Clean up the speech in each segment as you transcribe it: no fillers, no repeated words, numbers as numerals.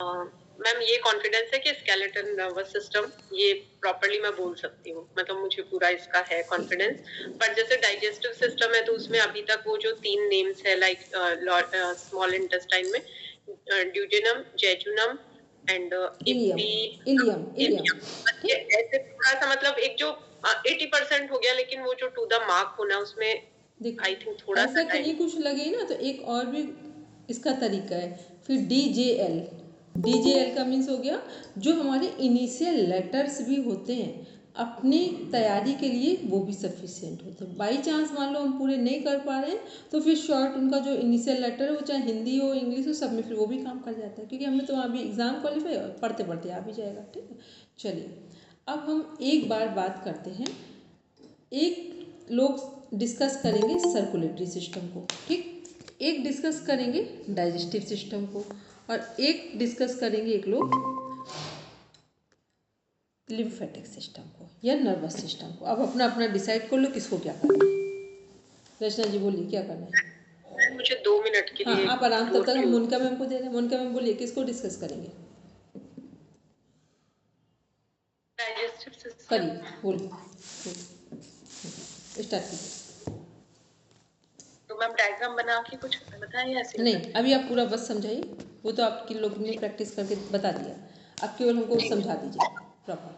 Ma'am ये confidence है कि स्केलेटल नर्वस सिस्टम ये प्रॉपर्ली मैं बोल सकती हूँ, मतलब मुझे पूरा इसका है कॉन्फिडेंस। पर जैसे डाइजेस्टिव सिस्टम है तो उसमें अभी तक वो जो 3 नेम्स है लाइक स्मॉल इंटेस्टाइन में ड्यूडेनम, जेजुनम एंड इलियम। ऐसे थोड़ा सा मतलब एक जो 80% हो गया, लेकिन वो जो टू द मार्क होना उसमें आई थिंक थोड़ा ऐसा कहीं कुछ लगे ना तो एक और भी इसका तरीका है। फिर DJL का मीन्स हो गया जो हमारे इनिशियल लेटर्स भी होते हैं अपनी तैयारी के लिए, वो भी सफिशिएंट होते हैं। बाई चांस मान लो हम पूरे नहीं कर पा रहे हैं तो फिर शॉर्ट उनका जो इनिशियल लेटर है वो चाहे हिंदी हो इंग्लिश हो सब में फिर वो भी काम कर जाता है, क्योंकि हमने तो वहाँ भी एग्ज़ाम क्वालिफाई पढ़ते पढ़ते आ भी जाएगा। ठीक है, चलिए अब हम एक बार बात करते हैं, एक लोग डिस्कस करेंगे सर्कुलेटरी सिस्टम को, ठीक, एक डिस्कस करेंगे डाइजेस्टिव सिस्टम को, और एक डिस्कस करेंगे एक लोग लिम्फेटिक सिस्टम को या नर्वस सिस्टम को। अब अपना अपना डिसाइड कर लो किसको क्या करना है। रचना जी बोलिए क्या करना है। मुझे 2 मिनट के लिए। हाँ आप आराम, तब तक हम मोनिका मैम को दे रहे हैं। मोनिका मैम बोलिए किसको डिस्कस करेंगे। डाइजेस्टिव सिस्टम करिए, बोलिए स्टार्ट कीजिए। तो मैम डायग्राम बना के कुछ बताएं या ऐसे नहीं, अभी आप पूरा बस समझाइए, वो तो आपके लोग ने प्रैक्टिस करके बता दिया, आप केवल हमको समझा दीजिए प्रॉपर।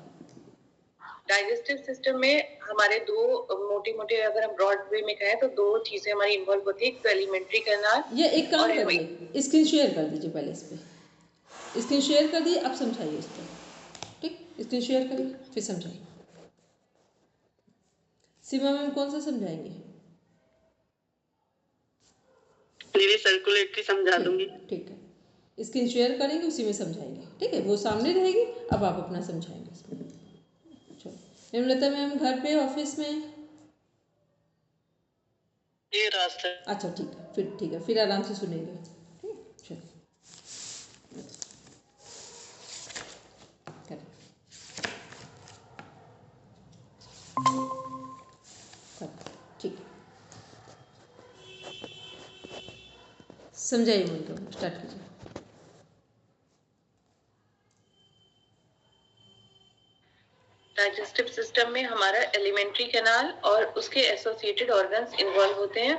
डाइजेस्टिव सिस्टम में हमारे दो मोटी मोटी, अगर हम ब्रॉड वे में कहें तो दो चीजें हमारी इन्वॉल्व होती है, एक तो एलिमेंट्री कैनाल। ये एक काम करिए, स्क्रीन शेयर कर दीजिए पहले, इस पर स्क्रीन शेयर कर दिए, अब समझाइए इस पर। ठीक, स्क्रीन शेयर करिए फिर समझाइए। सीमा मैम कौन सा समझाएंगे। मेरी सर्कुलेटरी समझा दूंगी। ठीक है, स्क्रीन शेयर करेंगे उसी में समझाएंगे। ठीक है, वो सामने रहेगी, अब आप अपना समझाएंगे इसमें। चलो हेमलता मैम घर पे ऑफिस में ये रास्ता। अच्छा ठीक है, फिर ठीक है, फिर आराम से सुनेंगे। ठीक, चलो ठीक है, समझाइए मुझको, स्टार्ट कीजिए। डाइजेस्टिव सिस्टम में हमारा एलिमेंट्री कैनाल और उसके एसोसिएटेड ऑर्गन्स इन्वॉल्व होते हैं।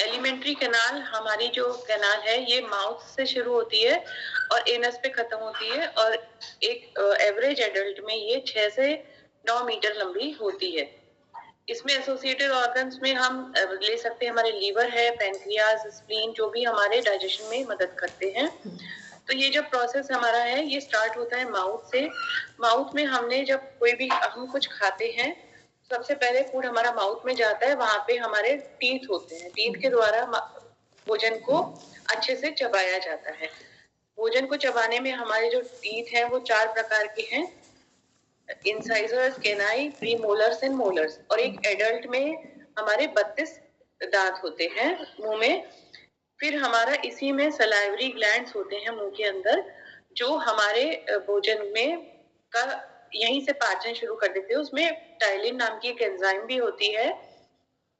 एलिमेंट्री कैनाल हमारी जो कैनाल है ये माउथ से शुरू होती है और एनस पे खत्म होती है, और एक एवरेज एडल्ट में ये 6 से 9 मीटर लंबी होती है। इसमें एसोसिएटेड ऑर्गन्स में हम ले सकते हैं हमारे लीवर है, पैनक्रियाज, स्प्लीन, जो भी हमारे डाइजेशन में मदद करते हैं। तो ये जब प्रोसेस हमारा है ये स्टार्ट होता है माउथ से। माउथ में हमने जब कोई भी हम कुछ खाते हैं, सबसे पहले फूड हमारा माउथ में जाता है, वहां पे हमारे टीथ होते हैं, टीथ के द्वारा भोजन को अच्छे से चबाया जाता है। भोजन को चबाने में हमारे जो टीथ हैं वो 4 प्रकार के हैं, इंसाइजर्स, केनाई, प्रीमोलर्स एंड मोलर्स। और एक एडल्ट में हमारे 32 दांत होते हैं मुंह में। फिर हमारा इसी में सलाइवरी ग्लैंड्स होते हैं मुंह के अंदर, जो हमारे भोजन में का यहीं से पाचन शुरू कर देते हैं। उसमें टाइलिन नाम की एक एंजाइम भी होती है।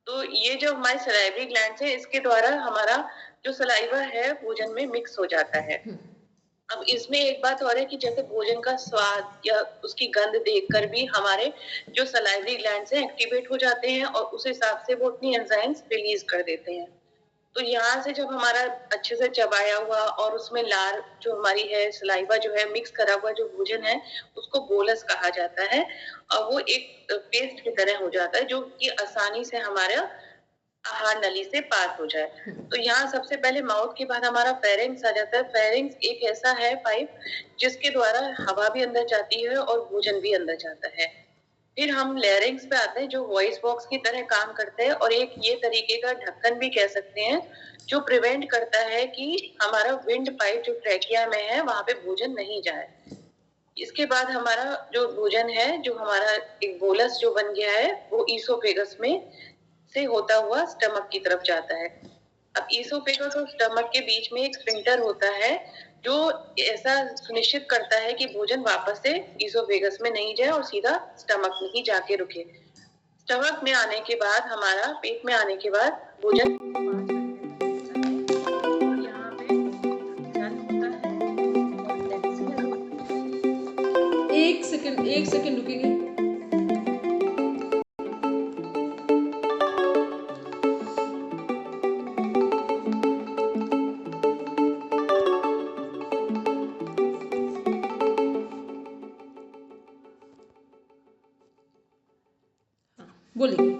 तो ये जो हमारे सलाइवरी ग्लैंड्स है इसके द्वारा हमारा जो सलाइवा है भोजन में मिक्स हो जाता है। अब इसमें एक बात और है कि जैसे भोजन का स्वाद या उसकी गंध देखकर भी हमारे जो सलाइवरी ग्लैंड्स हैं एक्टिवेट हो जाते हैं और उस हिसाब से वो अपनी एंजाइम्स रिलीज कर देते हैं। तो यहाँ से जब हमारा अच्छे से चबाया हुआ और उसमें लार जो हमारी है, सलाइवा जो है, मिक्स करा हुआ जो भोजन है, उसको बोलस कहा जाता है, और वो एक पेस्ट की तरह हो जाता है जो कि आसानी से हमारा आहार नली से पास हो जाए। तो यहाँ सबसे पहले माउथ के बाद हमारा फेरिंग्स आ जाता है। फेरिंग्स एक ऐसा है पाइप जिसके द्वारा हवा भी अंदर जाती है और भोजन भी अंदर जाता है। फिर हम लेरिंग्स पे आते हैं जो वॉइस बॉक्स की तरह काम करते हैं, और एक ये तरीके का ढक्कन भी कह सकते हैं जो प्रिवेंट करता है कि हमारा विंड पाइप जो ट्रैकिया में है वहां पे भोजन नहीं जाए। इसके बाद हमारा जो भोजन है, जो हमारा एक बोलस जो बन गया है, वो ईसोफेगस में से होता हुआ स्टमक की तरफ जाता है। अब ईसोफेगस और स्टमक के बीच में एक स्फिंक्टर होता है जो ऐसा सुनिश्चित करता है कि भोजन वापस से ईसोफेगस में नहीं जाए और सीधा स्टमक में ही जाके रुके। स्टमक में आने के बाद, हमारा पेट में आने के बाद भोजन यहाँ पे एक सेकंड रुकेंगे। बोलिए।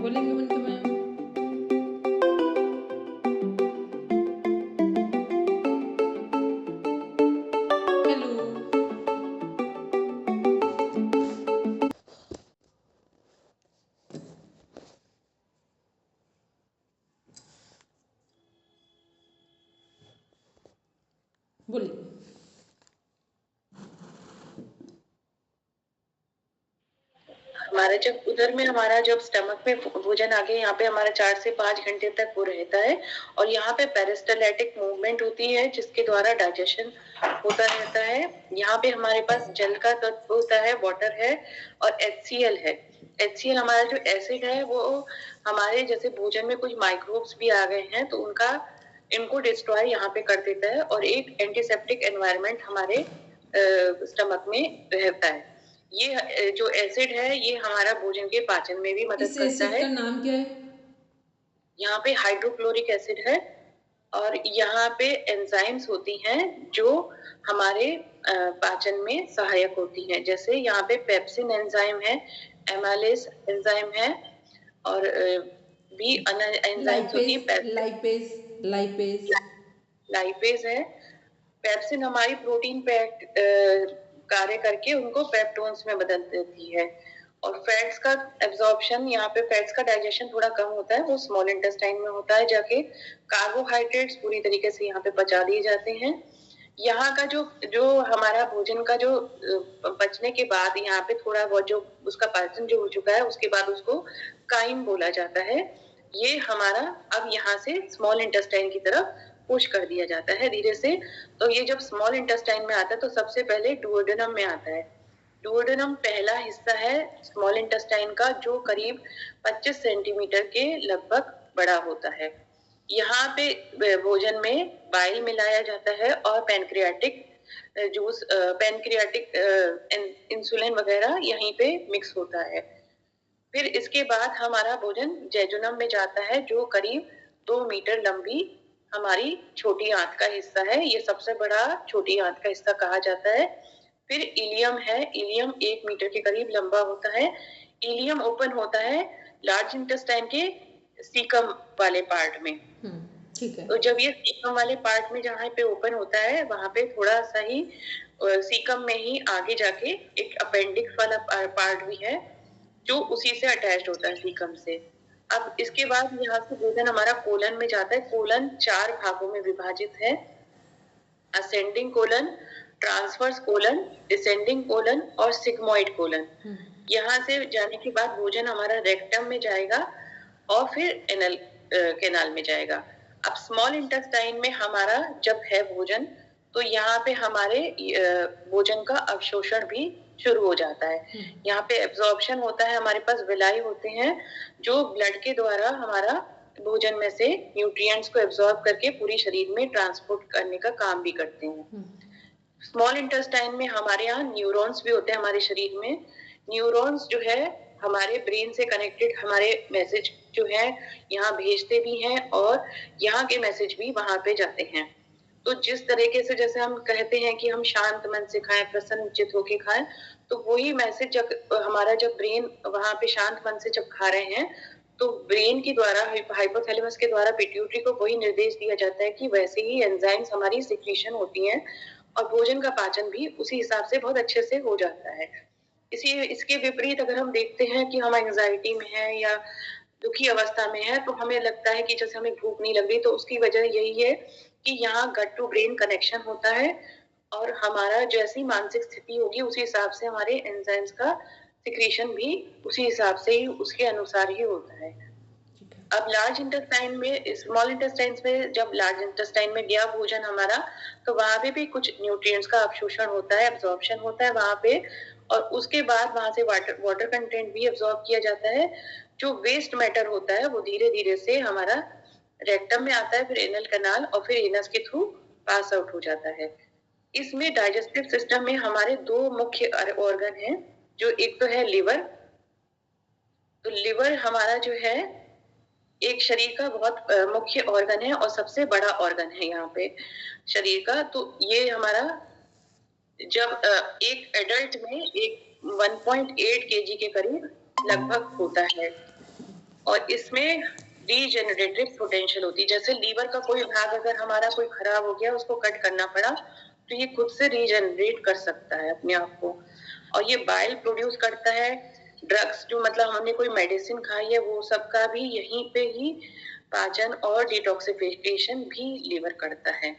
बोलेंगे मन के मैम। हेलो। बोलिए। हमारा जब उधर में हमारा जब स्टमक में भोजन आगे यहाँ पे हमारा 4 से 5 घंटे तक वो रहता है और यहाँ पे पेरिस्टाल्टिक मूवमेंट होती है जिसके द्वारा डाइजेशन होता रहता है। यहाँ पे हमारे पास जल का तत्व होता है, वाटर है और HCl है। HCl हमारा जो एसिड है वो हमारे जैसे भोजन में कुछ माइक्रोब्स भी आ गए हैं तो इनको डिस्ट्रॉय यहाँ पे कर देता है और एक एंटीसेप्टिक एनवायरनमेंट हमारे स्टमक में रहता है। ये जो एसिड है ये हमारा भोजन के पाचन में भी मदद करता है। इस एसिड का नाम क्या है? यहाँ पे हाइड्रोक्लोरिक एसिड है और यहाँ पे एंजाइम्स होती हैं जो हमारे पाचन में सहायक होती हैं। जैसे यहाँ पे पेप्सिन एंजाइम है, एमाइलेज एंजाइम है और भी एंजाइम्स होती है। लाइपेज है। पेप्सिन हमारी प्रोटीन कार्य करके उनको पेप्टोन्स में बदल देती है और फैट्स का एब्जॉर्प्शन, यहाँ पे फैट्स का डाइजेशन थोड़ा कम होता है, वो स्मॉल इंटेस्टाइन में होता है, जाके कार्बोहाइड्रेट्स पूरी तरीके से यहाँ पे पचा दिए जाते हैं। यहाँ का जो हमारा भोजन का जो पचने के बाद यहाँ पे थोड़ा बहुत जो उसका पाचन जो हो चुका है उसके बाद उसको काइम बोला जाता है। ये हमारा अब यहाँ से स्मॉल इंटेस्टाइन की तरफ पुश कर दिया जाता है धीरे से। तो ये जब स्मॉल इंटेस्टाइन में आता है तो सबसे पहले डुओडेनम में आता है। डुओडेनम पहला हिस्सा है स्मॉल इंटेस्टाइन का जो करीब 25 सेंटीमीटर के लगभग बड़ा होता है। यहाँ पे भोजन में बाइल मिलाया जाता है और पैनक्रियाटिक जूस, पैनक्रियाटिक इंसुलिन वगैरह यहीं पे मिक्स होता है। फिर इसके बाद हमारा भोजन जेजुनम में जाता है जो करीब 2 मीटर लंबी हमारी छोटी आंत का हिस्सा है। ये सबसे बड़ा छोटी आंत का हिस्सा कहा जाता है। फिर इलियम है। इलियम 1 मीटर के करीब लंबा होता है। इलियम ओपन होता है लार्ज इंटेस्टाइन के सीकम वाले पार्ट में। ठीक है। तो जब ये सीकम वाले पार्ट में जहाँ पे ओपन होता है वहां पे थोड़ा सा ही सीकम में ही आगे जाके एक अपेंडिक्स वाला पार्ट भी है जो उसी से अटैच्ड होता है सीकम से। अब इसके बाद यहाँ से भोजन हमारा कोलन में जाता है। कोलन 4 भागों में विभाजित है, ascending colon, transverse colon, descending colon और सिग्मोइड कोलन। यहाँ से जाने के बाद भोजन हमारा रेक्टम में जाएगा और फिर एनल कैनाल में जाएगा। अब स्मॉल इंटेस्टाइन में हमारा जब है भोजन तो यहाँ पे हमारे भोजन का अवशोषण भी शुरू हो जाता है। यहाँ पे एब्जॉर्प्शन होता है, हमारे पास विलाई होते हैं जो ब्लड के द्वारा हमारा भोजन में से न्यूट्रिएंट्स को एब्जॉर्ब करके पूरी शरीर में ट्रांसपोर्ट करने का काम भी करते हैं। स्मॉल इंटेस्टाइन में हमारे यहाँ न्यूरॉन्स भी होते हैं। हमारे शरीर में न्यूरॉन्स जो है हमारे ब्रेन से कनेक्टेड हमारे मैसेज जो है यहाँ भेजते भी हैं और यहाँ के मैसेज भी वहां पे जाते हैं। तो जिस तरीके से जैसे हम कहते हैं कि हम शांत मन से खाएं, प्रसन्नचित होके खाएं, तो वही मैसेज जब हमारा जब ब्रेन वहां पे शांत मन से जब खा रहे हैं तो ब्रेन के द्वारा, हाइपोथैलेमस के द्वारा पिट्यूटरी को वही निर्देश दिया जाता है कि वैसे ही एंजाइम्स हमारी सिक्रीशन होती हैं और भोजन का पाचन भी उसी हिसाब से बहुत अच्छे से हो जाता है। इसके विपरीत अगर हम देखते हैं कि हम एंजाइटी में हैं या दुखी अवस्था में है तो हमें लगता है कि जैसे हमें भूख नहीं लग रही, तो उसकी वजह यही है कि यहाँ गट टू ब्रेन कनेक्शन होता है और हमारा जैसी मानसिक स्थिति होगी उसी हिसाब से हमारे एंजाइम्स का सिक्रीशन भी उसी हिसाब से ही उसके अनुसार ही होता है। अब लार्ज इंटेस्टाइन में, स्मॉल इंटेस्टाइन में जब लार्ज इंटेस्टाइन में गया भोजन हमारा तो वहां भी कुछ न्यूट्रिएंट्स का अवशोषण होता है, एब्जॉर्प्शन होता है वहां पे, और उसके बाद वहां से वाटर कंटेंट भी एब्जॉर्ब किया जाता है। जो वेस्ट मैटर होता है वो धीरे धीरे से हमारा रेक्टम में आता है, फिर एनल कैनाल और फिर एनस के थ्रू पास आउट हो जाता है। इसमें डाइजेस्टिव सिस्टम में हमारे दो मुख्य ऑर्गन हैं, जो एक तो है लिवर। तो लिवर हमारा जो है एक शरीर का बहुत मुख्य ऑर्गन है और सबसे बड़ा ऑर्गन है यहाँ पे शरीर का। तो ये हमारा जब एक एडल्ट में एक 1.8 केजी के करीब लगभग होता है और इसमें रीजेनरेटिव पोटेंशियल होती है। जैसे लीवर का कोई भाग अगर हमारा कोई खराब हो गया, उसको कट करना पड़ा, तो ये खुद से रीजेनरेट कर सकता है अपने आप को। और ये बाइल प्रोड्यूस करता है। ड्रग्स जो मतलब हमने कोई मेडिसिन खाई है वो सब का भी यहीं पे ही पाचन और डिटॉक्सिफिकेशन भी लीवर करता है।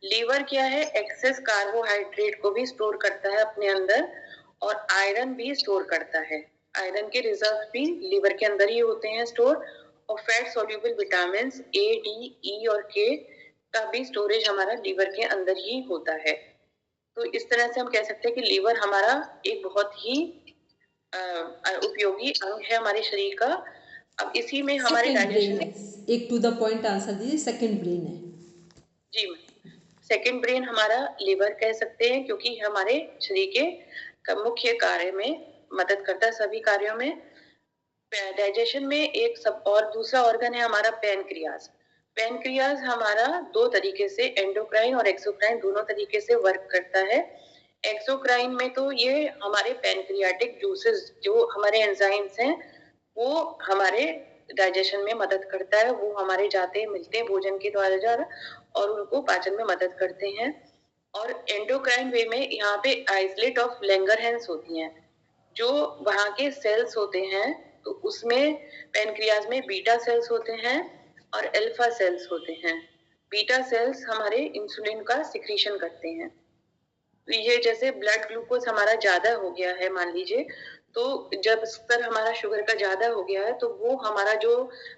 लीवर क्या है, एक्सेस कार्बोहाइड्रेट को भी स्टोर करता है अपने अंदर और आयरन भी स्टोर करता है। आयरन के रिजर्व भी लीवर के अंदर ही होते हैं स्टोर। और fat soluble vitamin A, D, E और के का भी स्टोरेज हमारा लीवर के अंदर ही होता है। तो इस तरह से हम कह सकते हैं कि लीवर हमारा एक बहुत ही उपयोगी अंग है हमारे शरीर का। अब इसी में हमारे डाइजेशन, एक टू द पॉइंट आंसर दीजिए, सेकंड ब्रेन है जी। सेकंड ब्रेन हमारा लिवर कह सकते हैं, क्योंकि हमारे शरीर के मुख्य कार्य में मदद करता है, सभी कार्यों में। डाइजेशन में एक सब और दूसरा ऑर्गन है हमारा पैनक्रियाज। पैनक्रियाज हमारा दो तरीके से, एंडोक्राइन और एक्सोक्राइन दोनों तरीके से वर्क करता है। एक्सोक्राइन में तो ये हमारे पैनक्रियाटिक जूसेस जो हमारे एंजाइम्स हैं वो हमारे डाइजेशन में मदद करता है। वो हमारे जाते हैं, मिलते हैं भोजन के द्वारा और उनको पाचन में मदद करते हैं। और एंडोक्राइन वे में यहाँ पे आइसलेट ऑफ लैंगरहैंस होती हैं, जो वहाँ के सेल्स होते हैं। तो उसमें पैनक्रियाज में बीटा सेल्स होते हैं और अल्फा सेल्स होते हैं। बीटा सेल्स हमारे इंसुलिन का सिक्रीशन करते हैं। तो ये जैसे ब्लड ग्लूकोज हमारा ज्यादा हो गया है मान लीजिए, तो जब स्तर हमारा शुगर का ज्यादा हो गया है तो वो हमारा जो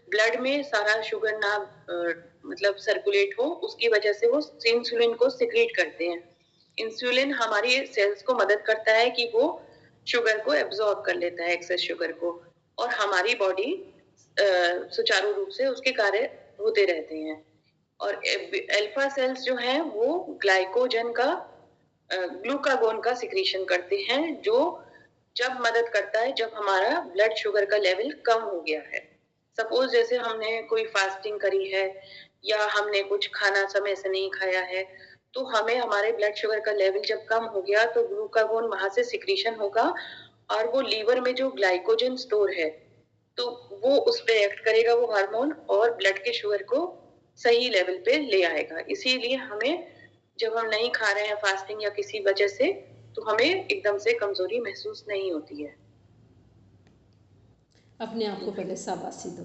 ब्लड में सारा शुगर ना मतलब सर्कुलेट हो, उसकी वजह से वो इंसुलिन को सिक्रीट करते हैं। इंसुलिन हमारी सेल्स को मदद करता है कि वो शुगर को एब्जॉर्ब कर लेता है, एक्सेस शुगर को, और हमारी बॉडी सुचारू रूप से उसके कार्य होते रहते हैं। और अल्फा सेल्स जो हैं वो ग्लाइकोजन का ग्लूकागोन का सिक्रीशन करते हैं, जो जब मदद करता है जब हमारा ब्लड शुगर का लेवल कम हो गया है। सपोज जैसे हमने कोई फास्टिंग करी है या हमने कुछ खाना समय से नहीं खाया है, तो हमें हमारे ब्लड शुगर का लेवल जब कम हो गया तो ग्लूकागोन वहां से सिक्रीशन होगा और वो लीवर में जो ग्लाइकोजन स्टोर है तो वो उस पर एक्ट करेगा, वो हार्मोन, और ब्लड के शुगर को सही लेवल पे ले आएगा। इसीलिए हमें जब हम नहीं खा रहे हैं फास्टिंग या किसी वजह से, तो हमें एकदम से कमजोरी महसूस नहीं होती है। अपने आप को पहले शाबाशी दो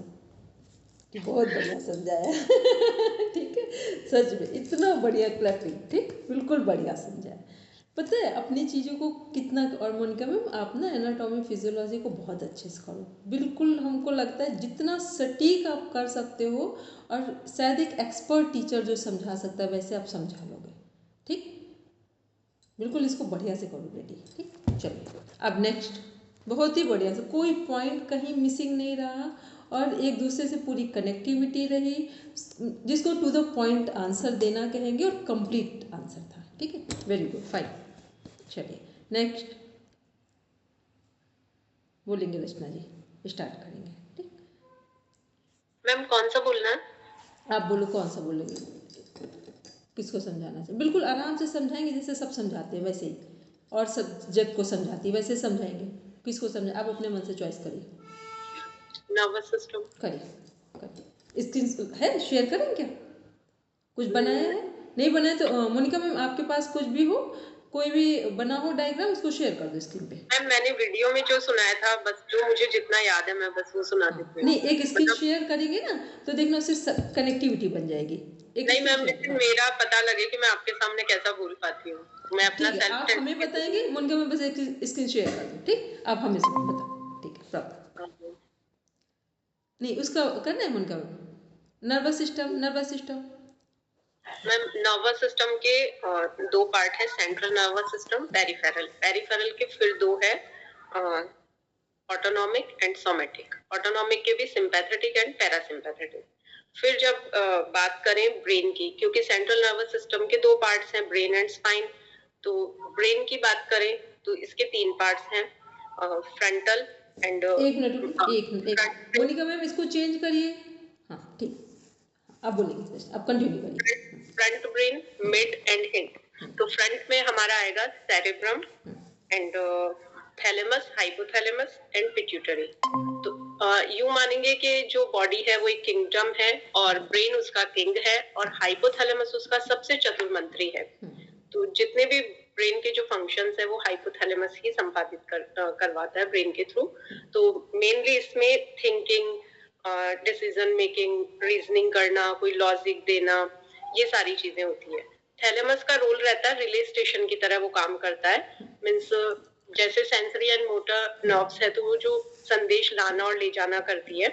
कि बहुत बढ़िया समझाया ठीक है, सच में इतना बढ़िया क्लैपिंग, ठीक, बिल्कुल बढ़िया समझाया। पता है अपनी चीज़ों को कितना, और मोनिका मैम आप ना एनाटॉमी फिजियोलॉजी को बहुत अच्छे से करो, बिल्कुल हमको लगता है जितना सटीक आप कर सकते हो, और शायद एक एक्सपर्ट टीचर जो समझा सकता है वैसे आप समझा लोगे, ठीक, बिल्कुल इसको बढ़िया से करो बेटी, ठीक। चलिए अब नेक्स्ट, बहुत ही बढ़िया से, कोई पॉइंट कहीं मिसिंग नहीं रहा और एक दूसरे से पूरी कनेक्टिविटी रही, जिसको टू द पॉइंट आंसर देना कहेंगे और कंप्लीट आंसर था, ठीक है, वेरी गुड, फाइन। चलिए नेक्स्ट बोलेंगे रचना जी, स्टार्ट करेंगे, ठीक। मैम कौन सा बोलना है? आप बोलो कौन सा बोलेंगे, किसको समझाना चाहिए, बिल्कुल आराम से समझाएंगे जैसे सब समझाते हैं वैसे ही, और सब्जेक्ट को समझाती है वैसे समझाएंगे, किसको समझा आप अपने मन से चॉइस करिए। नर्वस सिस्टम करिए, स्क्रीन है शेयर करें क्या, कुछ बनाया है, नहीं बनाया तो मोनिका मैम आपके पास कुछ भी हो, कोई भी बना हो डायग्राम, उसको शेयर कर दो स्क्रीन पे। मैम मैंने वीडियो में जो सुनाया था, बस जो मुझे जितना याद है मैं बस वो सुना देती हूँ। नहीं एक स्क्रीन शेयर करेंगे ना तो देखना उससे कनेक्टिविटी बन जाएगी। नहीं मैम, लेकिन मेरा पता लगे कि मैं आपके सामने कैसा बोल पाती हूँ, मैं अपना सेल्फ, आप हमें बताएंगे, मोनिका मैम बस एक स्क्रीन शेयर कर दो, ठीक, आप हमें बताओ, ठीक है, प्रॉब्लम नहीं उसका करना है Monica ma'am. Nervous system ma'am nervous system के दो पार्ट है, central nervous system, peripheral. Peripheral के फिर दो है, ऑटोनॉमिक एंड सोमेटिक। ऑटोनॉमिक के भी सिंपैथेटिक एंड पैरासिम्पैथेटिक। फिर जब बात करें ब्रेन की, क्योंकि सेंट्रल नर्वस सिस्टम के 2 पार्ट्स हैं, ब्रेन एंड स्पाइन, तो ब्रेन की बात करें तो इसके 3 पार्ट्स हैं, फ्रंटल एंड एक मिनट मोनिका मैम इसको चेंज करिए। हाँ ठीक, अब बोलिए, अब कंटिन्यू करिए। Front brain, mid and hind. तो फ्रंट में हमारा आएगा cerebrum and thalamus, hypothalamus and pituitary. तो यूं मानेंगे कि जो बॉडी है वो एक किंगडम है और ब्रेन उसका किंग है और हाइपोथैलेमस उसका सबसे चतुर मंत्री है। तो जितने भी ब्रेन के जो फंक्शंस है वो हाइपोथैलेमस ही संपादित करवाता है ब्रेन के थ्रू। तो मेनली इसमें थिंकिंग, डिसीजन मेकिंग, रीजनिंग करना, कोई लॉजिक देना, ये सारी चीजें होती है। थैलेमस का रोल रहता है रिले स्टेशन की तरह वो काम करता है। मीन्स जैसे सेंसरी एंड मोटर नर्व्स है तो वो जो संदेश लाना और ले जाना करती है,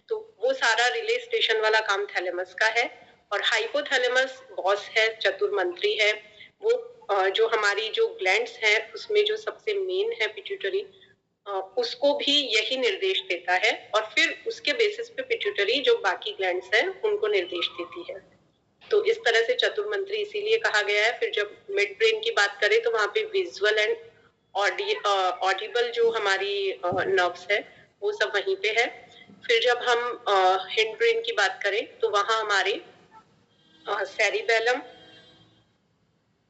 तो वो सारा रिले स्टेशन वाला काम थैलेमस का है। और हाइपोथैलेमस बॉस है, चतुर मंत्री है। वो जो हमारी जो ग्लैंड्स हैं उसमें जो सबसे मेन है पिट्यूटरी, उसको भी यही निर्देश देता है और फिर उसके बेसिस पे पिट्यूटरी जो बाकी ग्लैंड्स हैं उनको निर्देश देती है। तो इस तरह से चतुर मंत्री इसीलिए कहा गया है। फिर जब मिड ब्रेन की बात करें तो वहां पे विजुअल एंड ऑडिबल जो हमारी नर्व्स है वो सब वहीं पे है। फिर जब हम हिंड ब्रेन की बात करें तो वहां हमारे सेरिबेलम,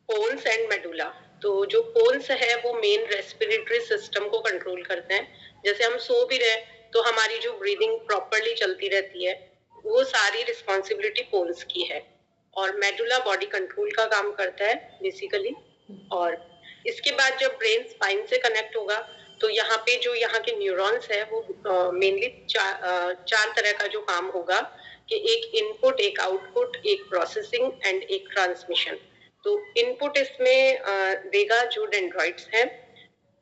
पोन्स एंड मेडुला। तो जो पोन्स है वो मेन रेस्पिरेटरी सिस्टम को कंट्रोल करते हैं। जैसे हम सो भी रहे तो हमारी जो ब्रीदिंग प्रॉपरली चलती रहती है वो सारी रिस्पॉन्सिबिलिटी पोन्स की है। और मेडुला बॉडी कंट्रोल का काम करता है बेसिकली। और इसके बाद जब ब्रेन स्पाइन से कनेक्ट होगा तो यहाँ पे जो यहाँ के न्यूरॉन्स है वो मेनली चार तरह का जो काम होगा कि एक इनपुट, एक आउटपुट, एक प्रोसेसिंग एंड एक ट्रांसमिशन। तो इनपुट इसमें देगा जो डेंड्राइट्स हैं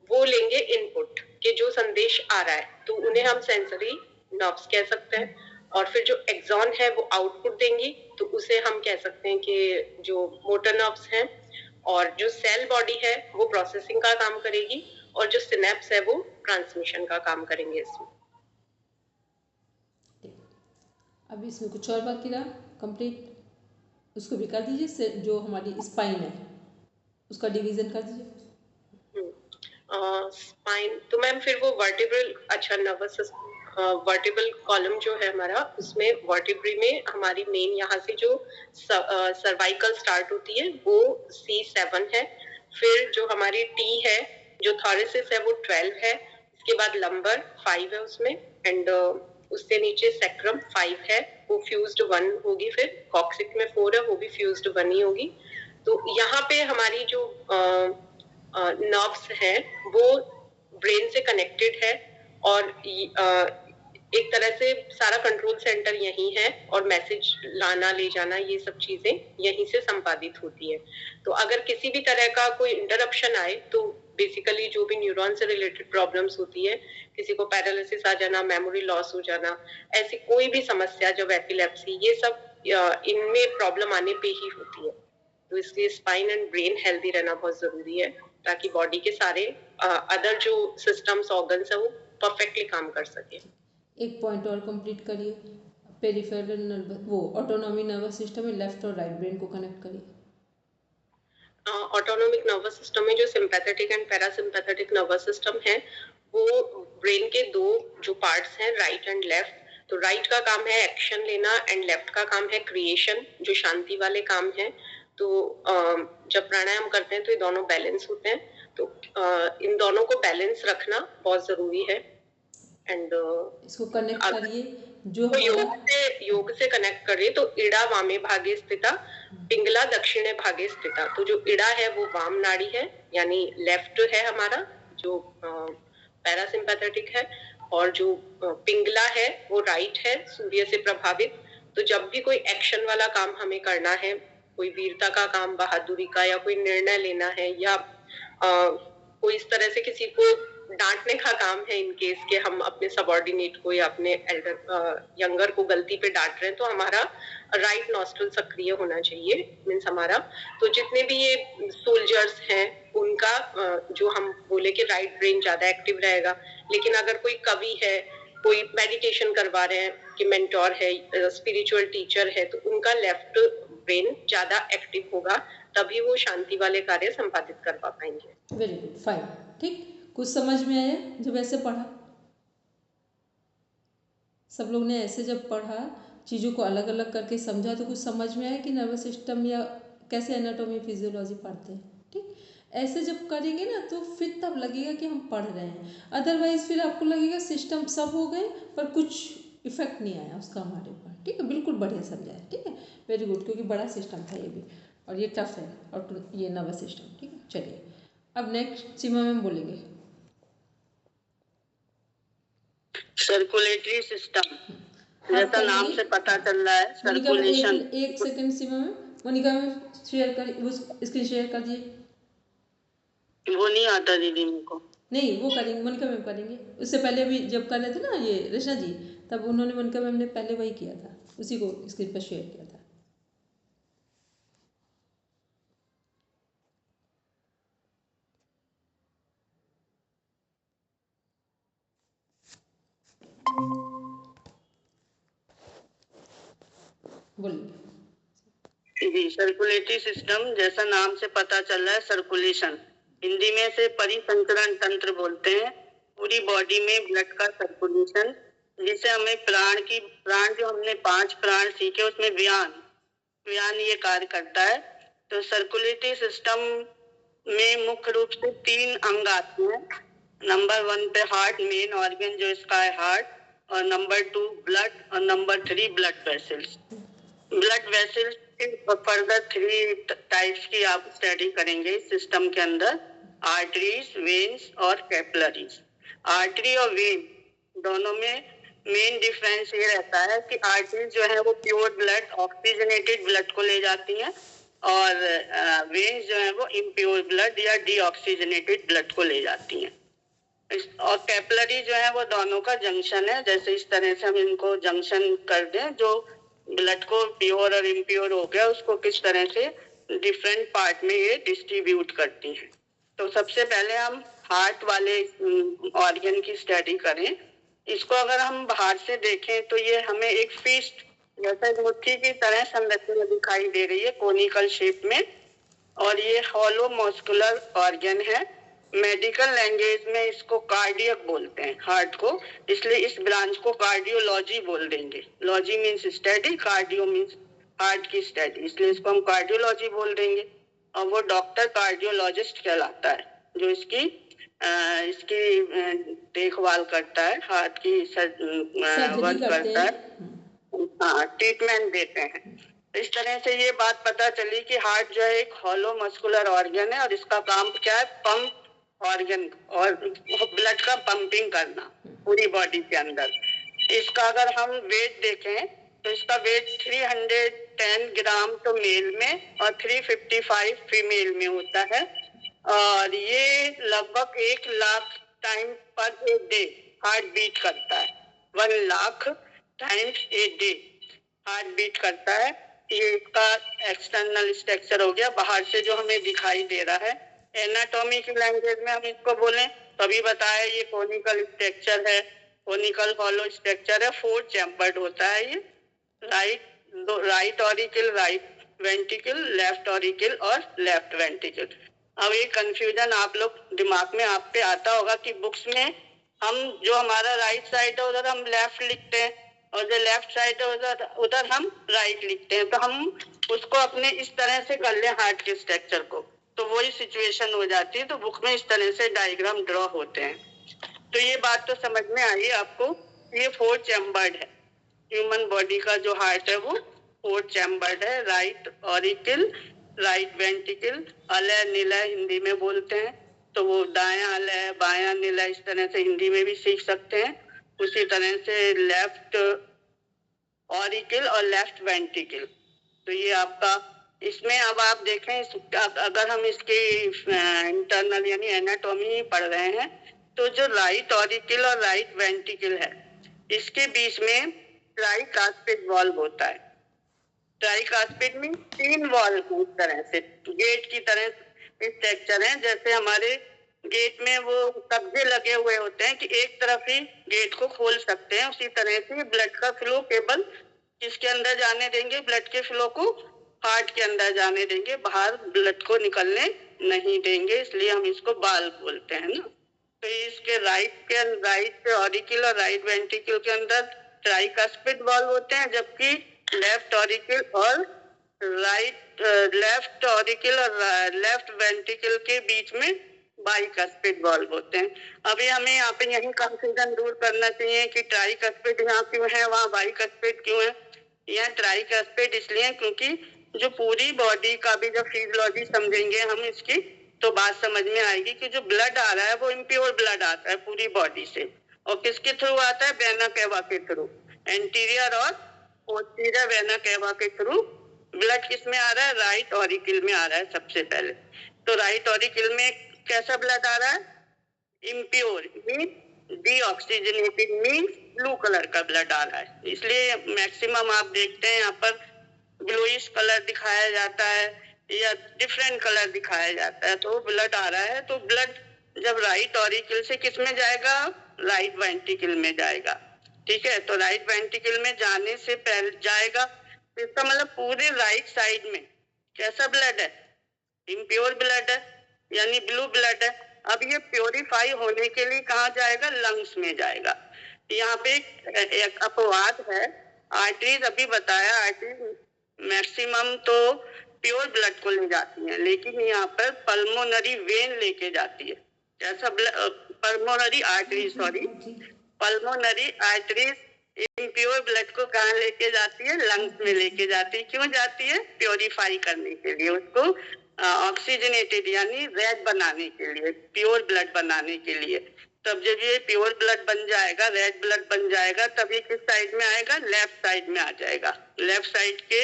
वो लेंगे इनपुट के जो संदेश आ रहा है तो उन्हें हम सेंसरी नर्व्स कह सकते हैं। और फिर जो एक्सॉन है वो आउटपुट देंगी तो उसे हम कह सकते हैं कि जो मोटर नर्व्स हैं। और जो सेल बॉडी है वो प्रोसेसिंग का काम करेगी और जो सिनेप्स है वो ट्रांसमिशन का काम करेंगे इसमें। अब इसमें कुछ और बाकी रहा कंप्लीट, उसको भी कर दीजिए। जो हमारी स्पाइन है उसका डिवीजन कर दीजिए। स्पाइन तो मैम फिर वो वर्टिब्रल, अच्छा नर्वस वर्टिब्रल कॉलम जो है हमारा उसमें वर्टिब्री में हमारी मेन यहाँ से जो सर्वाइकल स्टार्ट होती है वो C7 है। फिर जो हमारी T है, जो थॉरेसिस है वो 12 है। इसके बाद लंबर 5 है उसमें एंड उससे नीचे सेक्रम 5 है, वो फ्यूज्ड 1 होगी। फिर कॉक्सिक में 4 है, वो भी फ्यूज्ड 1 ही होगी। तो यहाँ पे हमारी जो नर्व्स हैं वो ब्रेन से कनेक्टेड है और एक तरह से सारा कंट्रोल सेंटर यही है और मैसेज लाना ले जाना ये सब चीजें यहीं से संपादित होती है। तो अगर किसी भी तरह का कोई इंटरप्शन आए तो बेसिकली जो भी न्यूरॉन से रिलेटेड प्रॉब्लम्स होती है, किसी को पैरालिसिस आ जाना, मेमोरी लॉस हो जाना, ऐसी कोई भी समस्या, जब एपिलेप्सी, ये सब इनमें प्रॉब्लम आने पे ही होती है। तो इसलिए स्पाइन एंड ब्रेन हेल्दी रहना बहुत जरूरी है ताकि बॉडी के सारे अदर जो सिस्टम्स, ऑर्गन्स है वो परफेक्टली काम कर सके। एक पॉइंट और कंप्लीट करिए, पेरिफेरल नर्वस, वो ऑटोनॉमिक नर्वस सिस्टम में लेफ्ट और राइट ब्रेन को कनेक्ट करिए। ऑटोनॉमिक नर्वस सिस्टम में जो sympathetic and parasympathetic nervous system है वो ब्रेन के 2 जो पार्ट्स हैं, राइट एंड लेफ्ट। तो राइट का काम है एक्शन लेना एंड लेफ्ट का काम है क्रिएशन, जो शांति वाले काम है। तो जब प्राणायाम करते हैं तो ये दोनों बैलेंस होते हैं। तो इन दोनों को बैलेंस रखना बहुत जरूरी है। एंड इसको कनेक्ट करिए जो तो योग से कनेक्ट करिए तो इड़ा वामे भागे स्थिता, पिंगला दक्षिणे भागे स्थिता। तो जो इड़ा है वो वाम नाड़ी है यानी लेफ्ट है हमारा, जो पैरासिम्पैथेटिक है, और जो पिंगला है वो राइट है, सूर्य से प्रभावित। तो जब भी कोई एक्शन वाला काम हमें करना है, कोई वीरता का काम, बहादुरी का, या कोई निर्णय लेना है, या कोई इस तरह से किसी को डांटने का काम है, इन केस के हम अपने सबऑर्डिनेट को या अपने एल्डर यंगर को गलती पे डांट रहे हैं, तो हमारा राइट नॉस्ट्रल सक्रिय होना चाहिए। मीन्स हमारा तो जितने भी ये सोल्जर्स हैं उनका जो हम बोले कि राइट ब्रेन ज्यादा एक्टिव रहेगा। लेकिन अगर कोई कवि है कोई मेडिटेशन करवा रहे हैं कि मेंटोर है, स्पिरिचुअल टीचर है, तो उनका लेफ्ट ब्रेन ज्यादा एक्टिव होगा, तभी वो शांति वाले कार्य संपादित कर पा पाएंगे। वेरी गुड, फाइन, ठीक। कुछ समझ में आया जब ऐसे पढ़ा? सब लोग ने ऐसे जब पढ़ा, चीज़ों को अलग अलग करके समझा, तो कुछ समझ में आया कि नर्वस सिस्टम या कैसे एनाटॉमी फिजियोलॉजी पढ़ते हैं, ठीक। ऐसे जब करेंगे ना तो फिर तब लगेगा कि हम पढ़ रहे हैं, अदरवाइज फिर आपको लगेगा सिस्टम सब हो गए पर कुछ इफेक्ट नहीं आया उसका हमारे ऊपर, ठीक है। बिल्कुल बढ़िया समझाया, ठीक है, वेरी गुड, क्योंकि बड़ा सिस्टम था ये भी और ये टफ है, और ये नर्वस सिस्टम, ठीक है। चलिए अब नेक्स्ट सीमा मैम बोलेंगे। सर्कुलेटरी सिस्टम, जैसा नाम से पता चल रहा है, सर्कुलेशन। एक सेकंड सीमा मैम, मोनिका मैम शेयर कर, वो स्क्रीन शेयर कर दिए। वो नहीं आता दीदी मेरे को। नहीं, वो करेंगे, मोनिका मैम करेंगे। उससे पहले भी जब कर रहे थे ना ये रचना जी, तब उन्होंने, मोनिका मैम ने पहले वही किया था, उसी को स्क्रीन पर शेयर किया था। बोलिए। सर्कुलेटरी सिस्टम, जैसा नाम से पता चल रहा है, सर्कुलेशन, हिंदी में से परिसंचरण तंत्र बोलते हैं। पूरी बॉडी में ब्लड का सर्कुलेशन, जिसे हमें प्राण जो हमने 5 प्राण सीखे उसमें व्यान ये कार्य करता है। तो सर्कुलेटरी सिस्टम में मुख्य रूप से 3 अंग आते हैं। नंबर 1 पे हार्ट, मेन ऑर्गन जो इसका है हार्ट, और नंबर 2 ब्लड, और number 3 blood vessels. Blood vessels further 3 types की आप स्टडी करेंगे इस सिस्टम के अंदर, आर्टरीज, वेन्स और कैपिलरीज। आर्टरी और वेन दोनों में मेन डिफरेंस ये रहता है कि आर्टरीज जो है वो प्योर ब्लड, ऑक्सीजनेटेड ब्लड को ले जाती हैं, और वेन्स जो है वो इम्प्योर ब्लड या डीऑक्सीजनेटेड ब्लड को ले जाती हैं। और कैपिलरी जो है वो दोनों का जंक्शन है। जैसे इस तरह से हम इनको जंक्शन कर दें, जो ब्लड को प्योर और इम्प्योर हो गया उसको किस तरह से डिफरेंट पार्ट में ये डिस्ट्रीब्यूट करती हैं। तो सबसे पहले हम हार्ट वाले ऑर्गन की स्टडी करें। इसको अगर हम बाहर से देखें तो ये हमें एक फिस्ट जैसे मुट्ठी की तरह संरचना दिखाई दे रही है, कोनिकल शेप में, और ये हॉलो मस्कुलर ऑर्गन है। मेडिकल लैंग्वेज में इसको कार्डियक बोलते हैं हार्ट को, इसलिए इस ब्रांच को कार्डियोलॉजी बोल देंगे। Logy means study, cardio means heart की स्टडी, इसलिए इसको हम कार्डियोलॉजी बोल देंगे। और वो डॉक्टर कार्डियोलॉजिस्ट कहलाता है, जो इसकी देखभाल करता है, हार्ट की वर्क करता है, हाँ, ट्रीटमेंट देते हैं। इस तरह से ये बात पता चली कि हार्ट जो है एक हॉलो मस्कुलर ऑर्गन है, और इसका काम क्या है, पंप ऑर्गन और ब्लड का पंपिंग करना पूरी बॉडी के अंदर। इसका अगर हम वेट देखें तो इसका वेट 310 ग्राम तो मेल में और 355 फीमेल में होता है, और ये लगभग 1 lakh time per day heart beat करता है। 1 lakh times a day heart beat करता है। ये इसका एक्सटर्नल स्ट्रक्चर हो गया, बाहर से जो हमें दिखाई दे रहा है। एनाटॉमी की लैंग्वेज में हम इसको बोलें तो अभी बताया ये कोनिकल स्ट्रक्चर है, कोनिकल हॉलो स्ट्रक्चर है, 4 चैम्बर्ड होता है ये। Right auricle, right ventricle, left auricle और लेफ्ट वेंट्रिकल। अब ये कंफ्यूजन आप लोग दिमाग में आप पे आता होगा कि बुक्स में हम जो हमारा राइट साइड है उधर हम लेफ्ट लिखते हैं, और जो लेफ्ट साइड है उधर हम राइट लिखते हैं। तो हम उसको अपने इस तरह से कर लें हार्ट के स्ट्रक्चर को, तो वही सिचुएशन हो जाती है। तो बुक में इस तरह से डायग्राम ड्रॉ होते हैं। तो ये बात तो समझ में आई आपको, ये 4 चैम्बर्ड है। ह्यूमन बॉडी का जो हार्ट है वो 4 चैम्बर्ड है। राइट ऑरिकल, राइट वेंट्रिकल, अलय निलय हिंदी में बोलते हैं, तो वो दायां अलय बायां निलय इस तरह से हिंदी में भी सीख सकते हैं। उसी तरह से लेफ्ट ऑरिकल और लेफ्ट वेंट्रिकल। तो ये आपका इसमें, अब आप देखें अगर हम इसके इंटरनल यानी एनाटॉमी पढ़ रहे हैं, तो जो राइट ऑरिकल और राइट वेंट्रिकल है इसके बीच में ट्राइकास्पिड वॉल्व होता है। ट्राइकास्पिड में 3 वॉल्व इस तरह से गेट की तरह स्ट्रक्चर है, जैसे हमारे गेट में वो कब्जे लगे हुए होते हैं कि एक तरफ ही गेट को खोल सकते हैं। उसी तरह से ब्लड का फ्लो केवल किसके अंदर जाने देंगे, ब्लड के फ्लो को हार्ट के अंदर जाने देंगे, बाहर ब्लड को निकलने नहीं देंगे, इसलिए हम इसको बाल्ब बोलते हैं ना। तो इसके राइट ऑरिकल और राइट वेंट्रिकल के अंदर ट्राइकास्पिड वाल्व होते हैं, जबकि लेफ्ट ऑरिकल और लेफ्ट वेंट्रिकल के बीच में बाइकास्पिड वाल्व होते हैं। अभी हमें यहाँ पे यही कंफ्यूजन दूर करना चाहिए कि ट्राइकास्पिड यहाँ क्यों है, वहाँ बाइकास्पिड क्यों है। यहाँ ट्राइकास्पिड इसलिए क्योंकि जो पूरी बॉडी का भी जब फिजियोलॉजी समझेंगे हम इसकी, तो बात समझ में आएगी कि जो ब्लड आ रहा है वो इम्प्योर ब्लड आता है पूरी बॉडी से, और किसके थ्रू आता है, वेना केवा के थ्रू, एंटीरियर और पोस्टीरियर वेना केवा के थ्रू ब्लड किस में आ रहा है, राइट ऑरिकल में आ रहा है सबसे पहले। तो राइट ऑरिकल में कैसा ब्लड आ रहा है, impure mean deoxygenated mean blue colour का ब्लड आ रहा है। इसलिए मैक्सिमम आप देखते हैं यहाँ पर ब्लूइश कलर दिखाया जाता है या डिफरेंट कलर दिखाया जाता है, तो ब्लड आ रहा है। तो ब्लड जब राइट ऑरिकल से किस में जाएगा, राइट वेंट्रिकल में जाएगा, ठीक है। तो राइट वेंट्रिकल में जाने से पहले जाएगा, तो इसका मतलब पूरे राइट साइड में कैसा ब्लड है, इम्प्योर ब्लड है, यानी ब्लू ब्लड है। अब ये प्योरीफाई होने के लिए कहाँ जाएगा, लंग्स में जाएगा। यहाँ पे एक अपवाद है, आर्टरीज अभी बताया, आर्टरीज मैक्सिमम तो प्योर ब्लड को ले जाती है, लेकिन यहाँ पर पल्मोनरी वेन लेके जाती है। जैसा पल्मोनरी आर्टरीज इम्प्योर ब्लड को कहाँ लेके जाती है, लंग्स में लेके जाती है। क्यों जाती है, प्योरीफाई करने के लिए, उसको ऑक्सीजनेटेड यानी रेड बनाने के लिए, प्योर ब्लड बनाने के लिए। तब जब ये प्योर ब्लड बन जाएगा, रेड ब्लड बन जाएगा, तब ये किस साइड में आएगा, लेफ्ट साइड में आ जाएगा, लेफ्ट साइड के।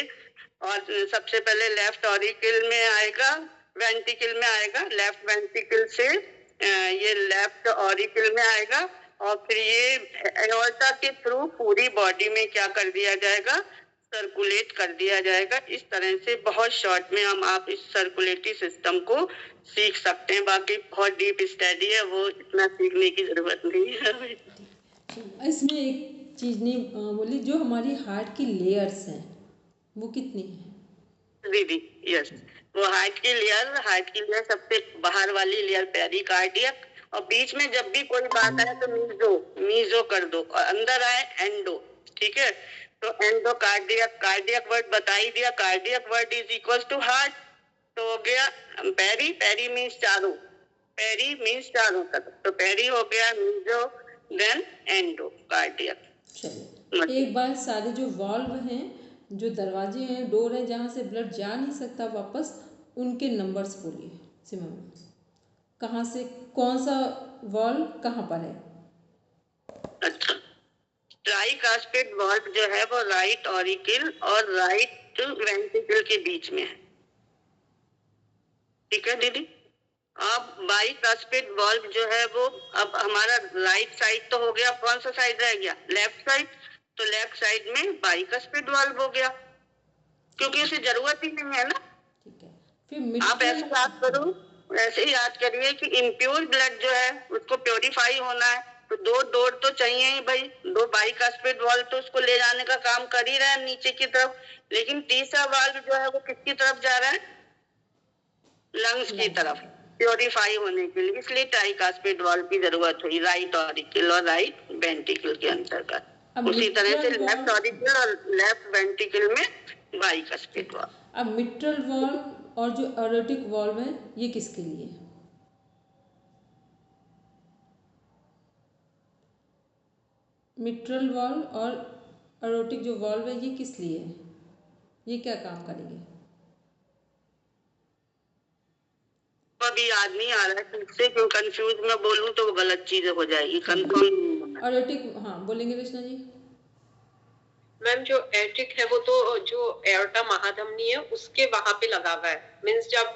और सबसे पहले लेफ्ट ऑरिकल में आएगा, वेंट्रिकल में आएगा, लेफ्ट वेंट्रिकल से ये लेफ्ट ऑरिकल में आएगा, और फिर ये एओर्टा के थ्रू पूरी बॉडी में क्या कर दिया जाएगा, सर्कुलेट कर दिया जाएगा। इस तरह से बहुत शॉर्ट में आप इस सर्कुलेटरी सिस्टम को सीख सकते हैं। बाकी बहुत डीप स्टडी है, वो इतना सीखने की जरूरत नहीं है। इसमें एक चीज नहीं बोली, जो हमारी हार्ट की लेयर्स हैं वो कितनी है दीदी? यस, वो हार्ट की लेयर सबसे बाहर वाली लेयर पेरिकार्डियक, और बीच में जब भी कोई बात आए तो मीजो कर दो, और अंदर आए एंडो, ठीक है। तो एंडोकार्डियक वर्ड बता ही दिया, cardiac word is equal to heart, तो हो गया पेरी मीन्स चारों तरफ, तो पेरी हो गया, मीजो, देन एंडोकार्डियक। चलिए एक बार सारे जो वाल्व हैं, जो दरवाजे हैं, डोर हैं, जहाँ से ब्लड जा नहीं सकता वापस, उनके नंबर्स बोलिए सिमरन, कहाँ से कौन सा वाल्व कहाँ पर है? अच्छा, ट्राइकास्पिड वाल्व जो है वो राइट ऑरिकल और राइट वेंट्रिकल के बीच में है, ठीक है दीदी। अब बाइकास्पिड वाल्व जो है वो, अब हमारा राइट साइड तो हो गया, कौन सा साइड रह गया, लेफ्ट साइड। तो लेफ्ट साइड में बाइकास्पिड वाल्व हो गया, क्योंकि उसे जरूरत ही नहीं है ना। ठीक है, फिर आप ऐसे याद करो, ऐसे ही याद करिए कि इम्प्योर ब्लड जो है उसको प्योरीफाई होना है, तो दो डोर तो चाहिए ही भाई, दो बाइकास्पिड वाल्व तो उसको ले जाने का काम कर ही रहा है नीचे की तरफ, लेकिन तीसरा वाल्व जो है वो किसकी तरफ जा रहा है, लंग्स की तरफ, प्योरीफाई होने के लिए। इसलिए ट्राइकास्पिड वाल्व की जरूरत हुई राइट ऑरिकल और राइट वेंट्रिकल के अंतर्गत। उसी तरह से लेफ्ट ऑरिकल और लेफ्ट वेंट्रिकल में बाइकास्पिड वाल्व। अब मिट्रल वाल्व और जो एरोटिक वाल्व है, ये किसके लिए है? मिट्रल वाल्व और एरोटिक जो वाल्व है, ये किस लिए है, ये क्या काम करेंगे? अभी याद नहीं आ रहा है ठीक से, क्यों कंफ्यूज में बोलूं तो गलत चीजें हो जाएगी, कंफर्म। एरोटिक, हाँ बोलेंगे रचना जी। मैम जो एरोटिक है वो तो जो एओर्टा महाधमनी है उसके वहां पे लगा हुआ है, मीन्स जब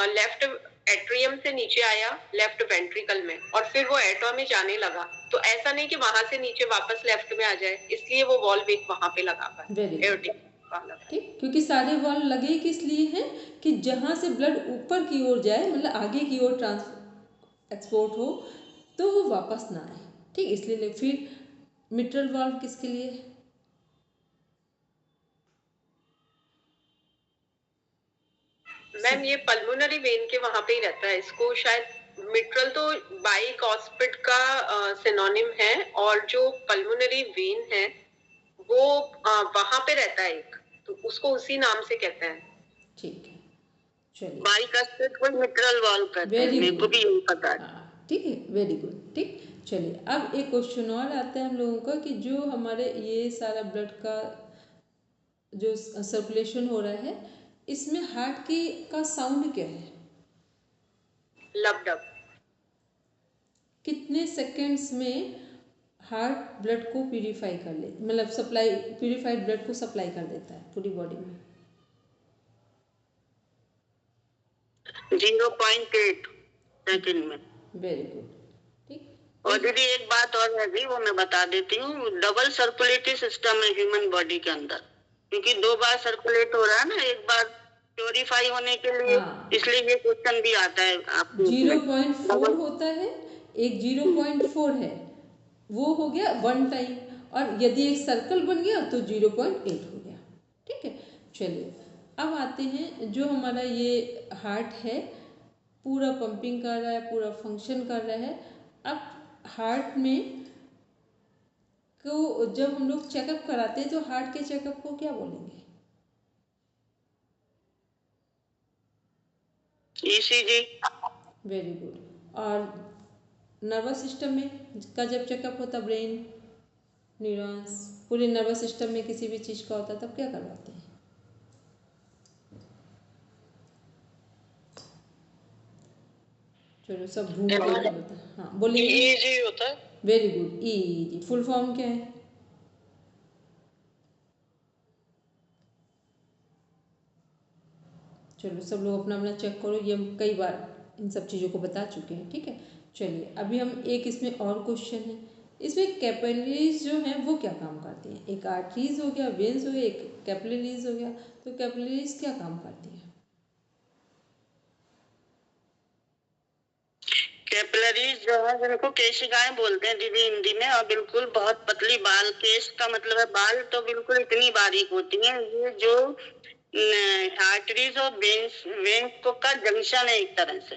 लेफ्ट एट्रियम से नीचे आया लेफ्ट वेंट्रिकल में, और फिर वो एटो में जाने लगा, तो ऐसा नहीं कि वहां से नीचे वापस लेफ्ट में आ जाए, इसलिए वो वॉल्व एक वहां पे लगा हुआ है एओर्टिक वाला। ठीक, क्योंकि सारे वाल्व लगे किस लिए हैं कि जहां से ब्लड ऊपर की ओर जाए, मतलब आगे की ओर एक्सपोर्ट हो तो वो वापस ना आए, ठीक। इसलिए फिर मिट्रल वाल्व किसके लिए है? मैम ये पल्मोनरी वेन के वहां पे ही रहता है, इसको शायद मिट्रल तो बाइकॉस्पिड का सिनोनिम है, और जो पल्मोनरी वेन है वो वहां पे रहता है एक, तो उसको उसी नाम से कहते हैं। ठीक है, चलिए। बाइकॉस्पिड को मिट्रल वाल्व कहते हैं, वेरी मेरे को गुड, भी यही पता है। हाँ ठीक है, वेरी गुड, ठीक। चलिए अब एक क्वेश्चन और आता है हम लोगों का कि जो हमारे ये सारा ब्लड का जो सर्कुलेशन हो रहा है, इसमें हार्ट की का साउंड क्या है? लब डब। कितने सेकंड्स में हार्ट ब्लड को प्यूरिफाई कर ले, मतलब सप्लाई, प्यूरिफाइड ब्लड को सप्लाई कर देता है पूरी बॉडी में? 0.8 सेकंड में। वेरी गुड, ठीक। और दीदी एक बात और है जी, वो मैं बता देती हूँ, डबल सर्कुलेटरी सिस्टम है ह्यूमन बॉडी के अंदर, क्योंकि 2 बार सर्कुलेट हो रहा है ना, एक बार प्योरीफाई होने के लिए, हाँ। इसलिए ये क्वेश्चन भी आता है आपको। 0.4 होता है, एक 0.4 है, वो हो गया 1 टाइम, और यदि एक सर्कल बन गया तो 0.8 हो गया, ठीक है। चलिए अब आते हैं, जो हमारा ये हार्ट है पूरा पंपिंग कर रहा है, पूरा फंक्शन कर रहा है। अब हार्ट में को जब हम लोग चेकअप कराते हैं तो हार्ट के चेकअप को क्या बोलेंगे? ECG। Very good. और नर्वस सिस्टम में का जब चेकअप होता, ब्रेन, न्यूरॉन्स, पूरे नर्वस सिस्टम में किसी भी चीज़ का होता, तब क्या करवाते हैं? चलो सब घूम के बता, हाँ बोलिए। EEG होता है। Very good, EEG। Full form क्या है? चलो सब लोग अपना अपना चेक करो, ये हम कई बार इन सब चीज़ों को बता चुके हैं, ठीक है। चलिए अभी हम एक इसमें और क्वेश्चन है, इसमें कैपिलरीज जो हैं वो क्या काम करती हैं? एक आर्टरीज हो गया, वेन्स हो गया, एक कैपिलरीज हो गया, तो कैपिलरीज क्या काम करती हैं? कैपिलरीज जो है जिनको केशिकाएं बोलते हैं दीदी हिंदी में, और बिल्कुल बहुत पतली बाल, केश का मतलब है बाल, तो बिल्कुल इतनी बारीक होती हैं। ये जो आर्टरीज और वेन्स को का जंक्शन है एक तरह से।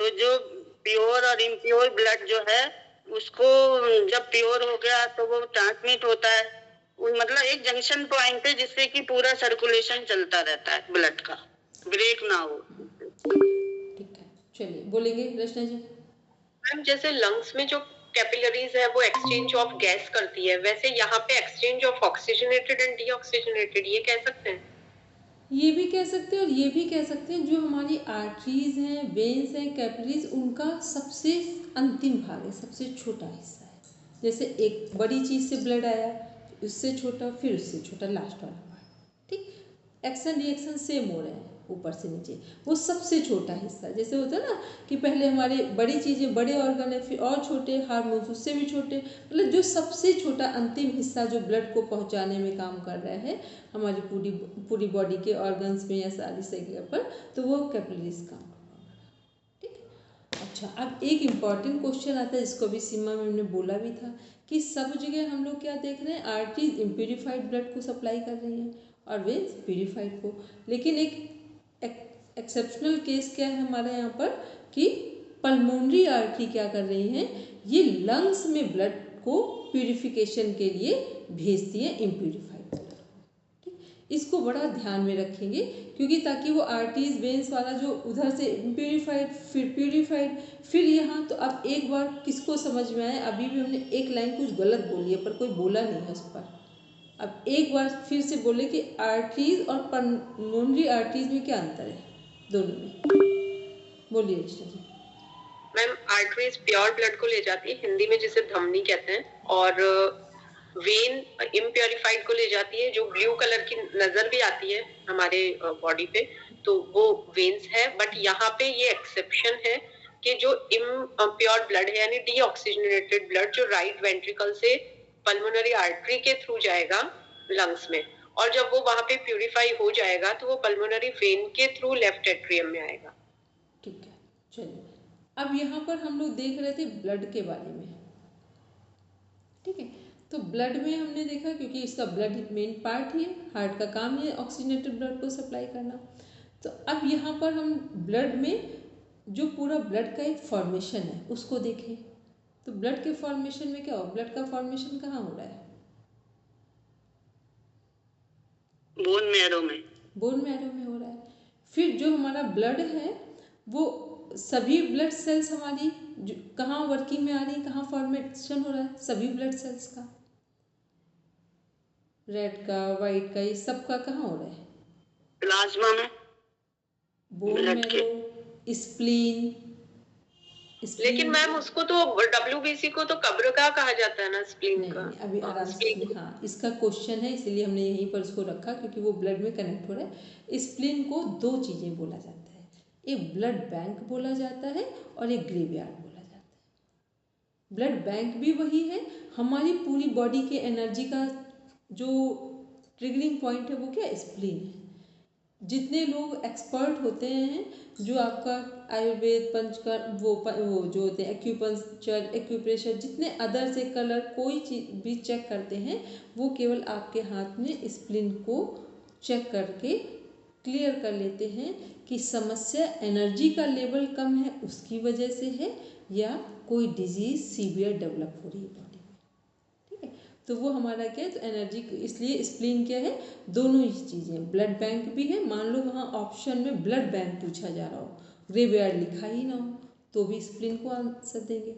तो जो प्योर और इम्प्योर ब्लड जो है उसको जब प्योर हो गया तो वो ट्रांसमिट होता है, मतलब एक जंक्शन पॉइंट है जिससे कि पूरा सर्कुलेशन चलता रहता है, ब्लड का ब्रेक ना हो। ठीक है, चलिए बोलेंगे रचना जी। मैम जैसे लंग्स में जो कैपिलरीज है वो एक्सचेंज ऑफ गैस करती है, वैसे यहाँ पे exchange of oxygenated and deoxygenated, ये कह सकते हैं? ये भी कह सकते हैं और ये भी कह सकते हैं, जो हमारी आर्टरीज हैं, वेन्स हैं, कैपिलरीज, उनका सबसे अंतिम भाग है, सबसे छोटा हिस्सा है। जैसे एक बड़ी चीज़ से ब्लड आया, उससे छोटा, फिर उससे छोटा, लास्ट वाला पार्ट, ठीक। एक्शन रिएक्शन सेम हो रहे हैं ऊपर से नीचे, वो सबसे छोटा हिस्सा। जैसे होता है ना कि पहले हमारे बड़ी चीज़ें, बड़े ऑर्गन है, फिर और छोटे हार्मोन्स उससे भी छोटे, मतलब जो सबसे छोटा अंतिम हिस्सा जो ब्लड को पहुंचाने में काम कर रहा है हमारी पूरी बॉडी के ऑर्गन्स में या सारी जगह पर, तो वो कैपिलरीज काम करता है, ठीक है। अच्छा, अब एक इम्पॉर्टेंट क्वेश्चन आता है, जिसको भी सीमा मैम ने बोला भी था कि सब जगह हम लोग क्या देख रहे हैं, आर्टरीज इम्प्यूरिफाइड ब्लड को सप्लाई कर रही हैं और वेन्स प्यूरिफाइड को। लेकिन एक एक्सेप्शनल केस क्या है हमारे यहाँ पर कि पल्मोनरी आर्टरी क्या कर रही हैं, ये लंग्स में ब्लड को प्यूरिफिकेशन के लिए भेजती है, इम्प्यूरिफाइड ब्लड, ठीक। इसको बड़ा ध्यान में रखेंगे, क्योंकि ताकि वो आर्टरीज वेन्स वाला जो उधर से इम्प्यूरिफाइड फिर प्यूरिफाइड फिर यहाँ, तो अब एक बार किसको समझ में आए, अभी भी हमने एक लाइन कुछ गलत बोली है पर कोई बोला नहीं है उस पर। अब एक बार फिर से बोले कि आर्टरीज और पल्मोनरी आर्टरीज में क्या अंतर है दोनों में, बोलिए रचना जी। मैम आर्टरीज प्योर ब्लड को ले जाती है, हिंदी में जिसे धमनी कहते हैं, और वेन इम्प्योरिफाइड को ले जाती है, जो ब्लू कलर की नजर भी आती है हमारे बॉडी पे, तो वो वेन्स है। बट यहाँ पे ये एक्सेप्शन है कि जो इम्प्योर ब्लड है यानी डीऑक्सीजनेटेड ब्लड, जो राइट वेंट्रिकल से पल्मोनरी आर्टरी के थ्रू जाएगा लंग्स में, और जब वो वहां पे प्यूरिफाई हो जाएगा तो वो पल्मोनरी वेन के थ्रू लेफ्ट एट्रियम में आएगा। ठीक है, चलिए अब यहाँ पर हम लोग देख रहे थे ब्लड के बारे में, ठीक है। तो ब्लड में हमने देखा, क्योंकि इसका ब्लड मेन पार्ट ही है, हार्ट का काम ही है ऑक्सीजनेटेड ब्लड को सप्लाई करना। तो अब यहाँ पर हम ब्लड में जो पूरा ब्लड का एक फॉर्मेशन है उसको देखें। तो ब्लड के फॉर्मेशन में क्या हो, ब्लड का फॉर्मेशन कहाँ हो रहा है? बोन मैरो में। बोन मैरो में हो रहा है। फिर जो हमारा ब्लड है वो सभी ब्लड सेल्स हमारी कहाँ वर्किंग में आ रही, कहाँ फॉर्मेशन हो रहा है? सभी ब्लड सेल्स का, रेड का, वाइट का, ये सब का कहाँ हो रहा है? प्लाज्मा में, बोन मैरो, स्प्लीन। लेकिन मैम उसको तो WBC को तो कब्र का कहा जाता है ना, स्प्लीन का। अभी आराम से, हाँ इसका क्वेश्चन है इसलिए हमने यहीं पर उसको रखा, क्योंकि वो ब्लड में कनेक्ट हो रहा है। स्प्लीन को दो चीज़ें बोला जाता है, एक ब्लड बैंक बोला जाता है और एक ग्रेवयार्ड बोला जाता है। ब्लड बैंक भी वही है, हमारी पूरी बॉडी के एनर्जी का जो ट्रिगरिंग पॉइंट है वो क्या, स्प्लीन है। जितने लोग एक्सपर्ट होते हैं, जो आपका आयुर्वेद, पंचकर्म, वो जो होते हैं एक्यूपंक्चर, एक्यूप्रेशर, जितने अदर से कलर कोई चीज़ भी चेक करते हैं, वो केवल आपके हाथ में स्प्लीन को चेक करके क्लियर कर लेते हैं कि समस्या एनर्जी का लेवल कम है उसकी वजह से है, या कोई डिजीज़ सीवियर डेवलप हो रही है बॉडी में, ठीक है। तो वो हमारा क्या है, तो एनर्जी, इसलिए स्प्लीन क्या है, दोनों ही चीज़ें। ब्लड बैंक भी है, मान लो वहाँ ऑप्शन में ब्लड बैंक पूछा जा रहा हो, ग्रेवयार्ड लिखा ही ना हो, तो भी स्प्लीन को आंसर देंगे।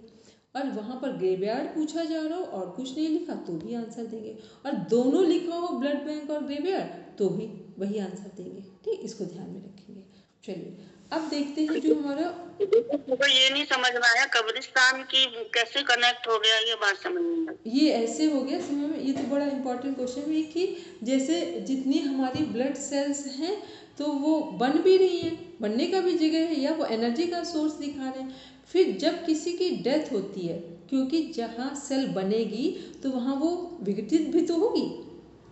और वहाँ पर ग्रेवयार्ड पूछा जा रहा हो और कुछ नहीं लिखा तो भी आंसर देंगे, और दोनों लिखा हो ब्लड बैंक और ग्रेवयार्ड तो भी वही आंसर देंगे, ठीक। इसको ध्यान में रखेंगे। चलिए अब देखते हैं जो हमारा, तो ये नहीं समझ में आया कब्रिस्तान की कैसे कनेक्ट हो गया, ये बात समझ नहीं आई। ये ऐसे हो गया समय में, ये तो बड़ा इंपॉर्टेंट क्वेश्चन है कि जैसे जितनी हमारी ब्लड सेल्स हैं तो वो बन भी रही हैं, बनने का भी जगह है, या वो एनर्जी का सोर्स दिखा रहे हैं। फिर जब किसी की डेथ होती है, क्योंकि जहाँ सेल बनेगी तो वहाँ वो विघटित भी तो होगी,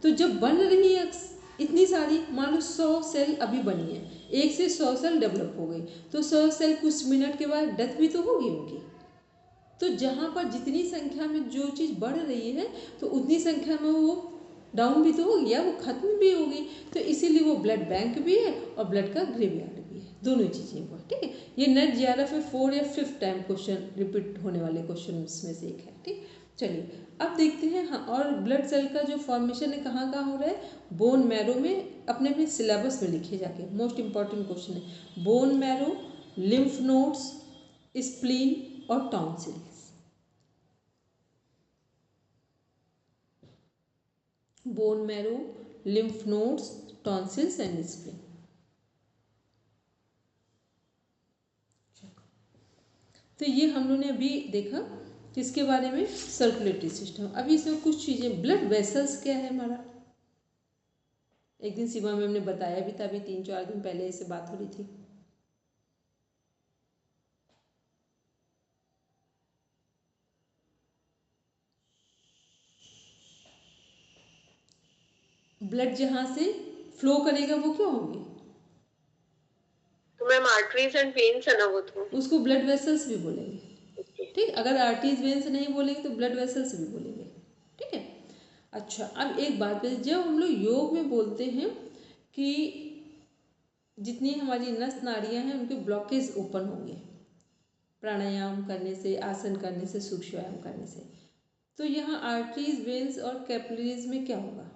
तो जब बन रही है इतनी सारी, मान लो 100 सेल अभी बनी है, 1 से 100 सेल डेवलप हो गई, तो 100 सेल कुछ मिनट के बाद डेथ भी तो होगी उनकी। तो जहाँ पर जितनी संख्या में जो चीज़ बढ़ रही है तो उतनी संख्या में वो डाउन भी तो होगी, या वो खत्म भी होगी। तो इसीलिए वो ब्लड बैंक भी है और ब्लड का ग्रेवयार्ड भी है, दोनों चीज़ें वो, ठीक है। ये नेट GRF में 4 या 5 टाइम क्वेश्चन रिपीट होने वाले क्वेश्चन में से एक है, ठीक। चलिए अब देखते हैं, हाँ, और ब्लड सेल का जो फॉर्मेशन है कहाँ कहाँ हो रहा है, बोन मैरो में। अपने अपने सिलेबस में लिखे जाके, मोस्ट इंपॉर्टेंट क्वेश्चन है, bone marrow, lymph nodes, spleen और tonsils. Bone marrow, lymph nodes, tonsils and spleen. तो ये हम लोगों ने अभी देखा किसके बारे में, सर्कुलेटरी सिस्टम। अभी इसमें कुछ चीज़ें, ब्लड वेसल्स क्या है हमारा, एक दिन शिवा मैम ने बताया भी था, अभी 3-4 दिन पहले इससे बात हो रही थी। ब्लड जहाँ से फ्लो करेगा वो क्या होंगे, तो मैम आर्टरीज एंड वेन्स है ना, वो तो उसको ब्लड वेसल्स भी बोलेंगे, ठीक। अगर आर्टरीज वेन्स नहीं बोलेंगे तो ब्लड वेसल्स भी बोलेंगे, ठीक है। अच्छा, अब एक बात है, जब हम लोग योग में बोलते हैं कि जितनी हमारी नस नाड़ियाँ हैं उनके ब्लॉकेज ओपन होंगे प्राणायाम करने से, आसन करने से, सूक्ष्म व्यायाम करने से, तो यहाँ आर्टरीज, वेन्स और कैपिलरीज में क्या होगा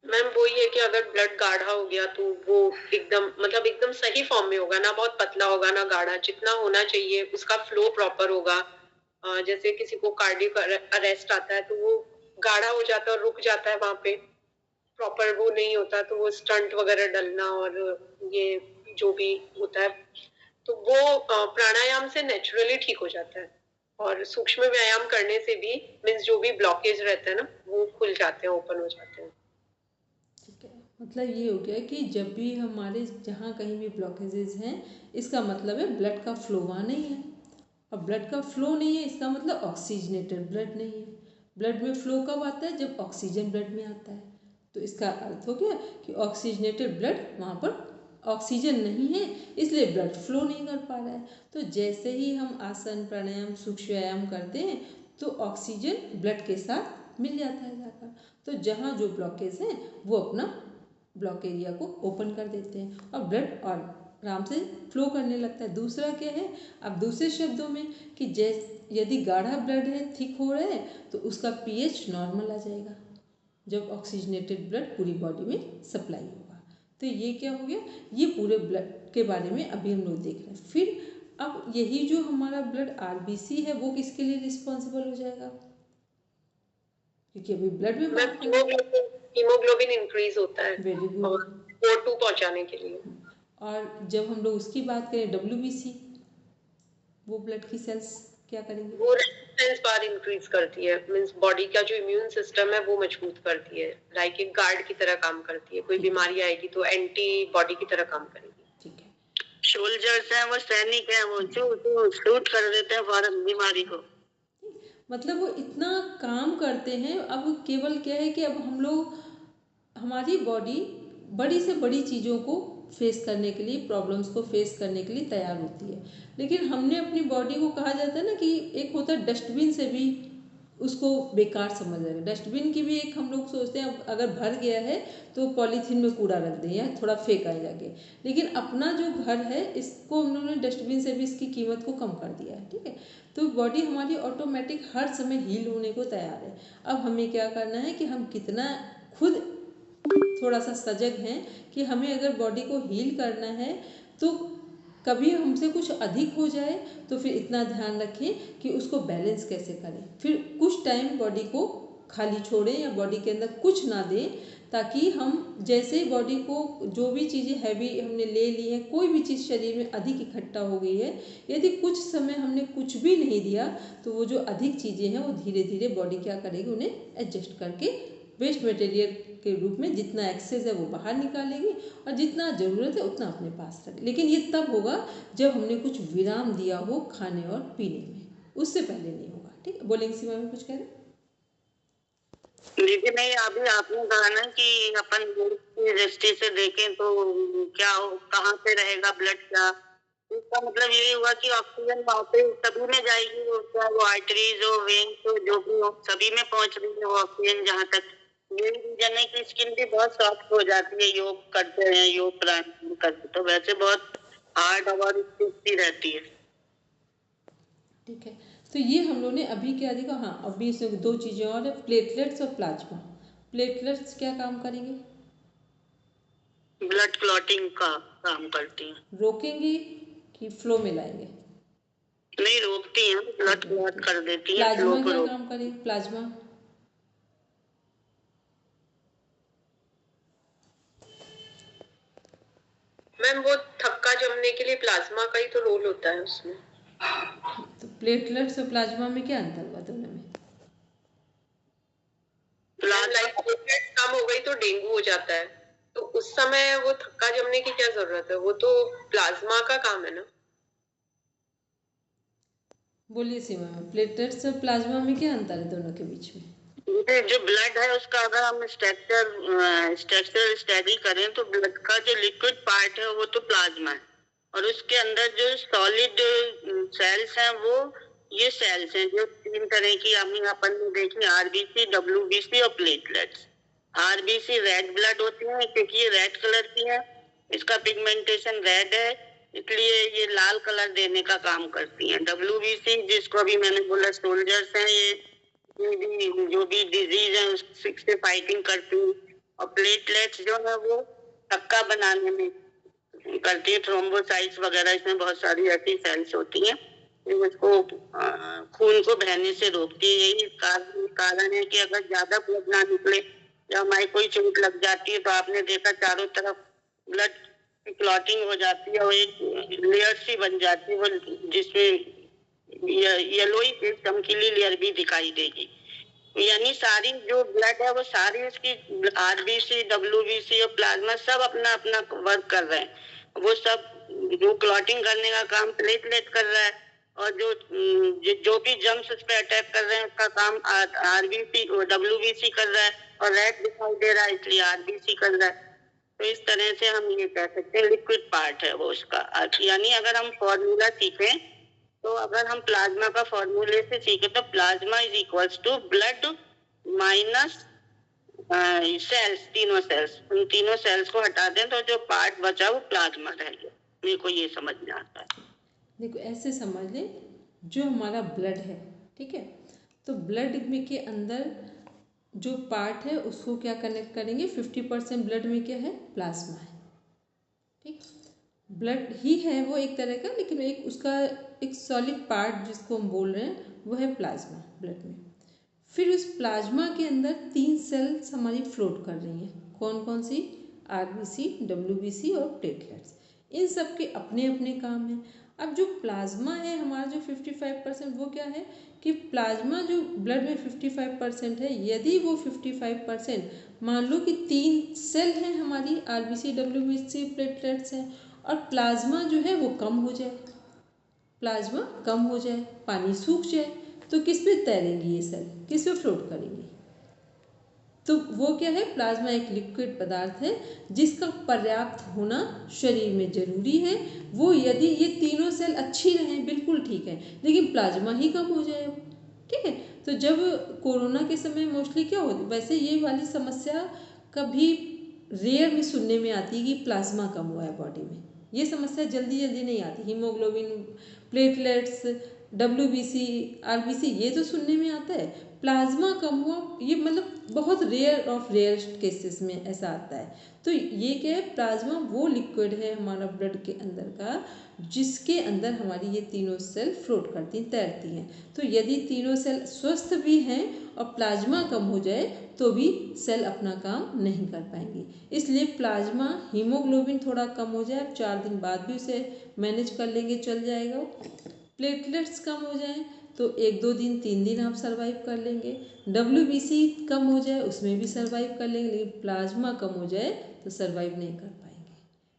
मैम? वही है कि अगर ब्लड गाढ़ा हो गया तो वो एकदम, मतलब एकदम सही फॉर्म में होगा ना, बहुत पतला होगा ना गाढ़ा, जितना होना चाहिए उसका फ्लो प्रॉपर होगा। जैसे किसी को कार्डियक अरेस्ट आता है तो वो गाढ़ा हो जाता है और रुक जाता है, वहां पे प्रॉपर वो नहीं होता, तो वो स्टंट वगैरह डलना और ये जो भी होता है, तो वो प्राणायाम से नेचुरली ठीक हो जाता है। और सूक्ष्म व्यायाम करने से भी मीन्स जो भी ब्लॉकेज रहते हैं ना वो खुल जाते हैं, ओपन हो जाते हैं। मतलब ये हो गया कि जब भी हमारे जहाँ कहीं भी ब्लॉकेजेस हैं, इसका मतलब है ब्लड का फ्लो वहाँ नहीं है। अब ब्लड का फ्लो नहीं है इसका मतलब ऑक्सीजनेटेड ब्लड नहीं है। ब्लड में फ्लो कब आता है, जब ऑक्सीजन ब्लड में आता है। तो इसका अर्थ हो गया कि ऑक्सीजनेटेड ब्लड वहाँ पर ऑक्सीजन नहीं है, इसलिए ब्लड फ्लो नहीं कर पा रहा है। तो जैसे ही हम आसन, प्राणायाम, सूक्ष्म व्यायाम करते हैं तो ऑक्सीजन ब्लड के साथ मिल जाता है जाकर, तो जहाँ जो ब्लॉकेज है वो अपना ब्लॉक एरिया को ओपन कर देते हैं और ब्लड और आराम से फ्लो करने लगता है। दूसरा क्या है, अब दूसरे शब्दों में कि यदि गाढ़ा ब्लड है, थिक हो रहा है, तो उसका पीएच नॉर्मल आ जाएगा जब ऑक्सीजनेटेड ब्लड पूरी बॉडी में सप्लाई होगा। तो ये क्या हो गया, ये पूरे ब्लड के बारे में अभी हम लोग देख रहे हैं। फिर अब यही जो हमारा ब्लड आरबीसी है वो किसके लिए रिस्पॉन्सिबल हो जाएगा, क्योंकि अभी ब्लड में हीमोग्लोबिन इंक्रीज होता है वेरी गुड O2 पहुंचाने के लिए। और जब हम लोग उसकी बात करें डब्ल्यूबीसी, वो ब्लड की सेल्स क्या करेंगे, वो रेजिस्टेंस बार इंक्रीज करती है, मींस बॉडी का जो इम्यून सिस्टम है वो मजबूत करती है, लाइक एक गार्ड की तरह काम करती है। कोई बीमारी आएगी तो एंटीबॉडी की तरह काम करेगी। ठीक है, सोल्जर्स हैं, वो सैनिक हैं, वो जो शूट कर देते हैं फौरन बीमारी को, मतलब वो इतना काम करते हैं। अब केवल क्या है कि अब हम लोग, हमारी बॉडी बड़ी से बड़ी चीज़ों को फेस करने के लिए, प्रॉब्लम्स को फेस करने के लिए तैयार होती है, लेकिन हमने अपनी बॉडी को, कहा जाता है ना कि एक होता है डस्टबिन से भी उसको बेकार समझ रहे हैं। डस्टबिन की भी एक हम लोग सोचते हैं अगर भर गया है तो पॉलीथीन में कूड़ा रख दें या थोड़ा फेंक आए जाके, लेकिन अपना जो घर है इसको हम लोगों ने डस्टबिन से भी इसकी कीमत को कम कर दिया है। ठीक है, तो बॉडी हमारी ऑटोमेटिक हर समय हील होने को तैयार है। अब हमें क्या करना है कि हम कितना खुद थोड़ा सा सजग हैं कि हमें अगर बॉडी को हील करना है तो कभी हमसे कुछ अधिक हो जाए तो फिर इतना ध्यान रखें कि उसको बैलेंस कैसे करें। फिर कुछ टाइम बॉडी को खाली छोड़ें या बॉडी के अंदर कुछ ना दें, ताकि हम जैसे बॉडी को जो भी चीज़ें हैवी हमने ले ली है, कोई भी चीज़ शरीर में अधिक इकट्ठा हो गई है, यदि कुछ समय हमने कुछ भी नहीं दिया तो वो जो अधिक चीज़ें हैं वो धीरे धीरे बॉडी क्या करेगी, उन्हें एडजस्ट करके वेस्ट मटेरियल के रूप में जितना एक्सेस है वो बाहर निकालेगी और जितना ज़रूरत है उतना अपने पास रखें। लेकिन ये तब होगा जब हमने कुछ विराम दिया हो खाने और पीने में, उससे पहले नहीं होगा। ठीक है, बोलेंगे सीमा में कुछ कह रहे? लेकिन नहीं, अभी आपने कहा ना कि अपन की दृष्टि से देखें तो क्या हो, कहाँ पे रहेगा ब्लड, क्या इसका मतलब यही हुआ कि ऑक्सीजन वहाँ पे सभी में जाएगी, चाहे वो आर्टरीज हो, वेन्स हो, जो भी हो, सभी में पहुंच रही है वो ऑक्सीजन। जहाँ तक यही रीजन है कि स्किन भी बहुत सॉफ्ट हो जाती है योग करते हैं, योग प्राणायाम करते, तो वैसे बहुत हार्ड और स्टिफ रहती है। ठीक है, तो ये हम लोगों ने अभी क्या देखा। हाँ, अभी इसमें दो चीज़ें और है, प्लेटलेट्स और प्लाज्मा। प्लेटलेट्स क्या काम करेंगे, ब्लड क्लॉटिंग का काम करती हैं। रोकेंगे कि फ्लो में लाएंगे? नहीं, रोकती हैं, ब्लड क्लॉट कर देती हैं। प्लाज्मा क्या काम करेगी, प्लाज्मा? मैम वो थक्का जमने के लिए प्लाज्मा का ही तो रोल होता है उसमें। तो प्लेटलेट्स और प्लाज्मा में क्या अंतर हुआ दोनों में? प्लेटलेट्स कम हो गई तो डेंगू हो जाता है, तो उस समय वो थक्का जमने की क्या जरूरत है, वो तो प्लाज्मा का काम है ना। बोलिए सीमा, प्लेटलेट्स और प्लाज्मा में क्या अंतर है दोनों के बीच में? जो ब्लड है उसका अगर हम स्ट्रक्चर स्टडी करें तो ब्लड का जो लिक्विड पार्ट है वो तो प्लाज्मा है, और उसके अंदर जो सॉलिड सेल्स हैं वो ये सेल्स हैं जो तीन तरह की हमने अपन ने देखी, आरबीसी, डब्ल्यूबीसी और प्लेटलेट्स। आरबीसी रेड ब्लड होती है क्योंकि ये रेड कलर की है, इसका पिगमेंटेशन रेड है, इसलिए ये लाल कलर देने का काम करती हैं। डब्ल्यूबीसी जिसको अभी मैंने बोला सोल्जर्स हैं, ये जो भी डिजीज है उससे फाइटिंग करती है। और प्लेटलेट्स जो है वो थक्का बनाने में करती है, थ्रोम्बोसाइट्स वगैरह, इसमें बहुत सारी ऐसी सेल्स होती हैं जो उसको खून को बहने से रोकती है। यही कारण है कि अगर ज्यादा ब्लड ना निकले या हमारी कोई चोट लग जाती है तो आपने देखा चारों तरफ ब्लड क्लॉटिंग हो जाती है और एक लेयर सी बन जाती है, वो जिसमें येलोई चमकीली लेयर भी दिखाई देगी। यानी सारी जो ब्लड है वो सारी उसकी आरबीसी, डब्ल्यूबीसी और प्लाज्मा सब अपना अपना वर्क कर रहे हैं। वो सब जो क्लॉटिंग करने का काम प्लेटलेट कर रहा है, और जो भी जम्स उस पर अटैक कर रहे हैं उसका काम आरबीसी और डब्ल्यूबीसी कर रहा है, और रेड दिखाई दे रहा है इसलिए आरबीसी कर रहा है। तो इस तरह से हम ये कह सकते हैं लिक्विड पार्ट है वो उसका। यानी अगर हम फॉर्मूला सीखें तो अगर हम प्लाज्मा का फॉर्मूले से सीखें तो plasma is equals to blood minus cells, तीनों सेल्स, उन तीनों सेल्स को हटा दें तो जो पार्ट बचा वो प्लाज्मा रह गया। मेरे को ये समझ में आता है। देखो ऐसे समझ लें, जो हमारा ब्लड है, ठीक है, तो ब्लड में के अंदर जो पार्ट है उसको क्या कनेक्ट करेंगे, 50% ब्लड में क्या है, प्लाज्मा है, ठीक। ब्लड ही है वो एक तरह का, लेकिन एक उसका एक सॉलिड पार्ट जिसको हम बोल रहे हैं वो है प्लाज्मा ब्लड में। फिर उस प्लाज्मा के अंदर 3 सेल्स हमारी फ्लोट कर रही हैं, कौन कौन सी, आरबीसी, डब्ल्यूबीसी और प्लेटलेट्स। इन सब के अपने अपने काम हैं। अब जो प्लाज्मा है हमारा जो 55%, वो क्या है कि प्लाज्मा जो ब्लड में 55% है, यदि वो 55% मान लो कि 3 सेल हैं हमारी, आरबीसी, डब्ल्यूबीसी, प्लेटलेट्स हैं, और प्लाज्मा जो है वो कम हो जाए, प्लाज्मा कम हो जाए, पानी सूख जाए, तो किस पे तैरेंगी ये सेल, किस पे फ्लोट करेंगी, तो वो क्या है, प्लाज्मा एक लिक्विड पदार्थ है जिसका पर्याप्त होना शरीर में जरूरी है। वो यदि ये तीनों सेल अच्छी रहें, बिल्कुल ठीक है, लेकिन प्लाज्मा ही कम हो जाए, ठीक है। तो जब कोरोना के समय मोस्टली क्या होती, वैसे ये वाली समस्या कभी रेयर में सुनने में आती है कि प्लाज्मा कम हुआ है बॉडी में, ये समस्या जल्दी जल्दी नहीं आती। हीमोग्लोबिन, प्लेटलेट्स, डब्ल्यूबीसी, आरबीसी, ये तो सुनने में आता है। प्लाज्मा कम हुआ ये मतलब बहुत रेयर ऑफ रेयरस्ट केसेस में ऐसा आता है। तो ये क्या है, प्लाज्मा वो लिक्विड है हमारा ब्लड के अंदर का जिसके अंदर हमारी ये तीनों सेल फ्लोट करती हैं, तैरती हैं। तो यदि तीनों सेल स्वस्थ भी हैं और प्लाज्मा कम हो जाए तो भी सेल अपना काम नहीं कर पाएंगी। इसलिए प्लाज्मा, हीमोग्लोबिन थोड़ा कम हो जाए, 4 दिन बाद भी उसे मैनेज कर लेंगे, चल जाएगा। प्लेटलेट्स कम हो जाए तो 1-2 दिन, 3 दिन आप सर्वाइव कर लेंगे। डब्ल्यूबीसी कम हो जाए उसमें भी सर्वाइव कर लेंगे, लेकिन प्लाज्मा कम हो जाए तो सर्वाइव नहीं कर पाएंगे।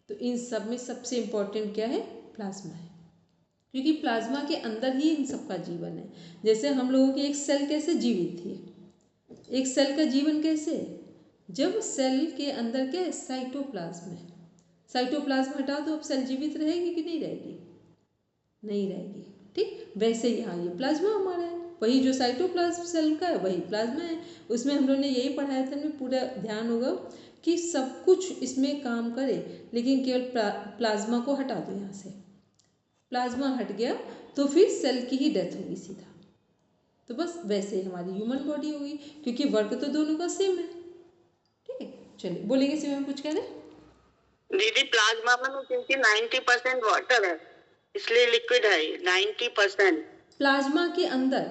तो इन सब में सबसे इम्पोर्टेंट क्या है, प्लाज्मा है, क्योंकि प्लाज्मा के अंदर ही इन सब का जीवन है। जैसे हम लोगों की एक सेल कैसे जीवित थी, एक सेल का जीवन कैसे है, जब सेल के अंदर क्या है, साइटोप्लाज्म है। साइटोप्लाज्म हटाओ तो अब सेल जीवित रहेगी कि नहीं रहेगी, नहीं रहेगी, ठीक। वैसे यहाँ ये प्लाज्मा हमारा है, वही जो साइटोप्लाज्म सेल का है वही प्लाज्मा है। उसमें हम लोग ने यही पढ़ाया था, हमें पूरा ध्यान होगा कि सब कुछ इसमें काम करे, लेकिन केवल प्लाज्मा को हटा दो यहाँ से, प्लाज्मा हट गया तो फिर सेल की ही डेथ होगी सीधा। तो बस वैसे ही हमारी ह्यूमन बॉडी होगी, क्योंकि वर्क तो दोनों का सेम है, ठीक है। चलिए बोलेंगे सिवा में कुछ कह रहे दीदी, प्लाज्मा में क्योंकि 90% वाटर है इसलिए लिक्विड है 90%। प्लाज्मा के अंदर,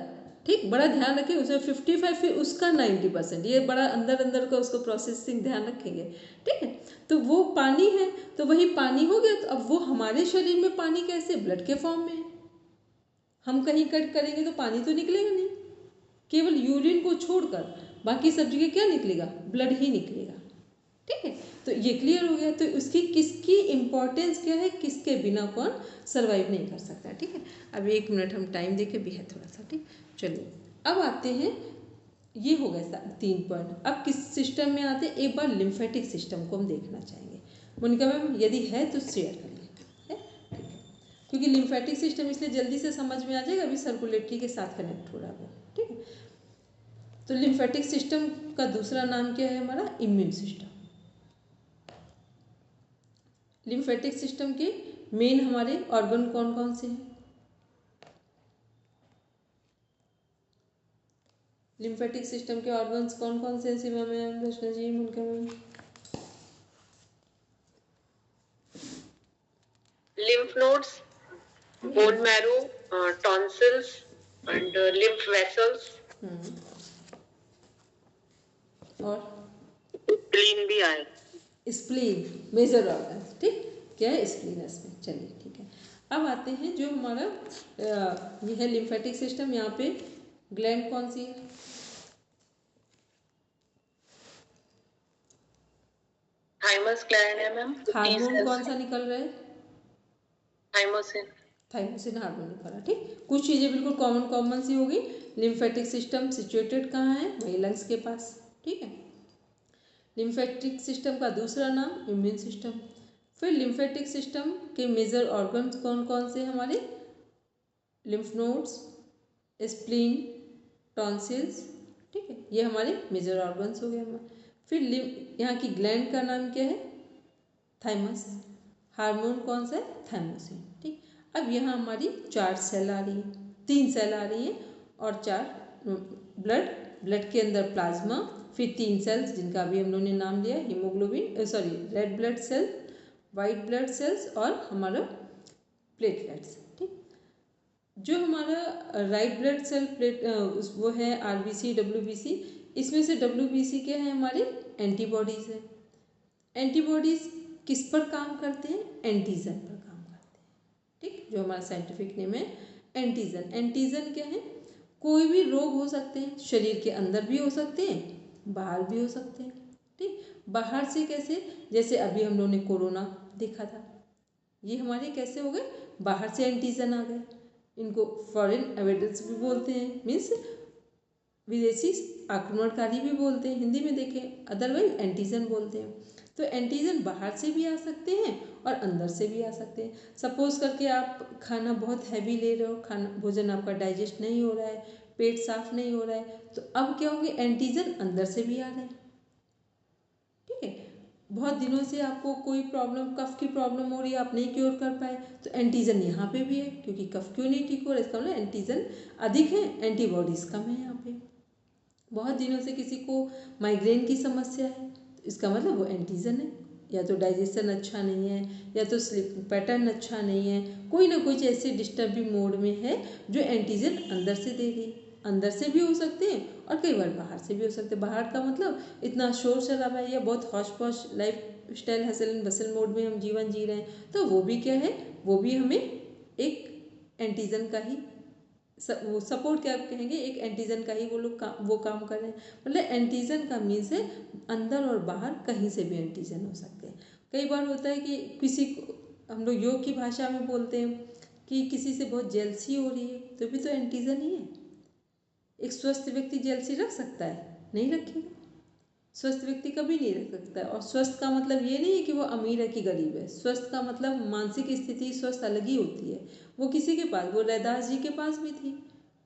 ठीक, बड़ा ध्यान रखें, उसमें 55 फिर उसका 90%, ये बड़ा अंदर अंदर का उसको प्रोसेसिंग ध्यान रखेंगे, ठीक है। तो वो पानी है, तो वही पानी हो गया। तो अब वो हमारे शरीर में पानी कैसे, ब्लड के फॉर्म में है। हम कहीं कट करेंगे तो पानी तो निकलेगा नहीं, केवल यूरिन को छोड़कर बाकी सब जगह क्या निकलेगा, ब्लड ही निकलेगा, ठीक है। तो ये क्लियर हो गया। तो उसकी किसकी इम्पोर्टेंस क्या है, किसके बिना कौन सर्वाइव नहीं कर सकता, ठीक है। अब 1 मिनट हम टाइम देके भी है थोड़ा सा, ठीक। चलिए अब आते हैं, ये हो गए 3 पॉइंट। अब किस सिस्टम में आते हैं, एक बार लिम्फेटिक सिस्टम को हम देखना चाहेंगे। मोनिका मैम यदि है तो शेयर करिए, है, क्योंकि लिम्फेटिक सिस्टम इसलिए जल्दी से समझ में आ जाएगा, अभी सर्कुलेटरी के साथ कनेक्ट हो रहा है, ठीक है। तो लिम्फेटिक सिस्टम का दूसरा नाम क्या है हमारा, इम्यून सिस्टम। लिम्फेटिक सिस्टम के मेन हमारे ऑर्गन कौन कौन से हैं, लिम्फेटिक सिस्टम के ऑर्गन्स कौन कौन से हैं, Seema ma'am, Rachna ji, Munka ma'am. lymph nodes, bone marrow, tonsils and lymph vessels. और स्प्लीन भी आए, स्प्लीन मेजर ऑर्गन, ठीक, क्या है स्प्लीन इसमें। चलिए ठीक है। अब आते हैं जो हमारा ये है लिम्फेटिक सिस्टम, यहाँ पे ग्लैंड कौन सी है, थाइमस ग्लैंड है मैम। हार्मोन कौन सा निकल रहा है, थाइमोसिन। थाइमोसिन हार्मोन निकल रहा है, ठीक। कुछ चीज़ें बिल्कुल कॉमन सी होगी। लिम्फेटिक सिस्टम सिचुएटेड कहाँ है, वही लंग्स के पास, ठीक है। लिम्फेटिक सिस्टम का दूसरा नाम इम्यून सिस्टम। फिर लिम्फेटिक सिस्टम के मेजर ऑर्गन्स कौन कौन से हमारे? लिम्फ नोड्स, स्प्लीन, टॉन्सिल्स, ठीक है, ये हमारे मेजर ऑर्गन्स हो गए हमारे। फिर यहाँ की ग्लैंड का नाम क्या है? थाइमस। हार्मोन कौन सा है? थाइमोसिन। ठीक, अब यहाँ हमारी 4 सेल आ रही है, 3 सेल आ रही है और 4 ब्लड के अंदर प्लाज्मा, फिर 3 सेल्स जिनका अभी हम लोगों ने नाम लिया, haemoglobin red blood cell, white blood cells और हमारा प्लेटलेट्स। ठीक, जो हमारा राइट ब्लड सेल वो है RBC WBC। इसमें से WBC क्या है? हमारे एंटीबॉडीज़ है। एंटीबॉडीज़ किस पर काम करते हैं? एंटीजन पर काम करते हैं। ठीक, जो हमारा साइंटिफिक नेम है एंटीजन। एंटीजन क्या है? कोई भी रोग हो सकते हैं, शरीर के अंदर भी हो सकते हैं, बाहर भी हो सकते हैं। ठीक, बाहर से कैसे? जैसे अभी हम लोगों ने कोरोना देखा था, ये हमारे कैसे हो गए? बाहर से एंटीजन आ गए। इनको फॉरेन एविडेंस भी बोलते हैं, मीन्स विदेशी आक्रमणकारी भी बोलते हैं, हिंदी में देखें, अदरवाइज एंटीजन बोलते हैं। तो एंटीजन बाहर से भी आ सकते हैं और अंदर से भी आ सकते हैं। सपोज करके आप खाना बहुत हैवी ले रहे हो, भोजन आपका डाइजेस्ट नहीं हो रहा है, पेट साफ नहीं हो रहा है, तो अब क्या होंगे? एंटीजन अंदर से भी आ रहे हैं। ठीक है, बहुत दिनों से आपको कोई प्रॉब्लम, कफ की प्रॉब्लम हो रही है, आप नहीं क्योर कर पाए, तो एंटीजन यहाँ पे भी है, क्योंकि कफ क्यों नहीं ठीक हो रहा है, इसका मतलब एंटीजन अधिक है, एंटीबॉडीज़ कम है यहाँ पे। बहुत दिनों से किसी को माइग्रेन की समस्या है, तो इसका मतलब वो एंटीजन है, या तो डाइजेशन अच्छा नहीं है, या तो स्लीप पैटर्न अच्छा नहीं है, कोई ना कोई ऐसे डिस्टर्बिंग मोड में है जो एंटीजन अंदर से दे रही है। अंदर से भी हो सकते हैं और कई बार बाहर से भी हो सकते हैं। बाहर का मतलब इतना शोर शराबा है या बहुत हौश posh lifestyle hustle and bustle mode में हम जीवन जी रहे हैं, तो वो भी क्या है? वो भी हमें एक एंटीजन का ही वो सपोर्ट क्या कहेंगे, एक एंटीजन का ही वो लोग वो काम कर रहे हैं। मतलब एंटीजन का मीन्स है अंदर और बाहर कहीं से भी एंटीजन हो सकते हैं। कई बार होता है कि किसी को, हम लोग योग की भाषा में बोलते हैं कि किसी से बहुत जेलसी हो रही है, तो भी तो एंटीजन ही है। एक स्वस्थ व्यक्ति जेलसी रख सकता है? नहीं रखेगा। स्वस्थ व्यक्ति कभी नहीं रख सकता है। और स्वस्थ का मतलब ये नहीं है कि वो अमीर है कि गरीब है। स्वस्थ का मतलब मानसिक स्थिति स्वस्थ अलग ही होती है। वो किसी के पास, वो रैदास जी के पास भी थी,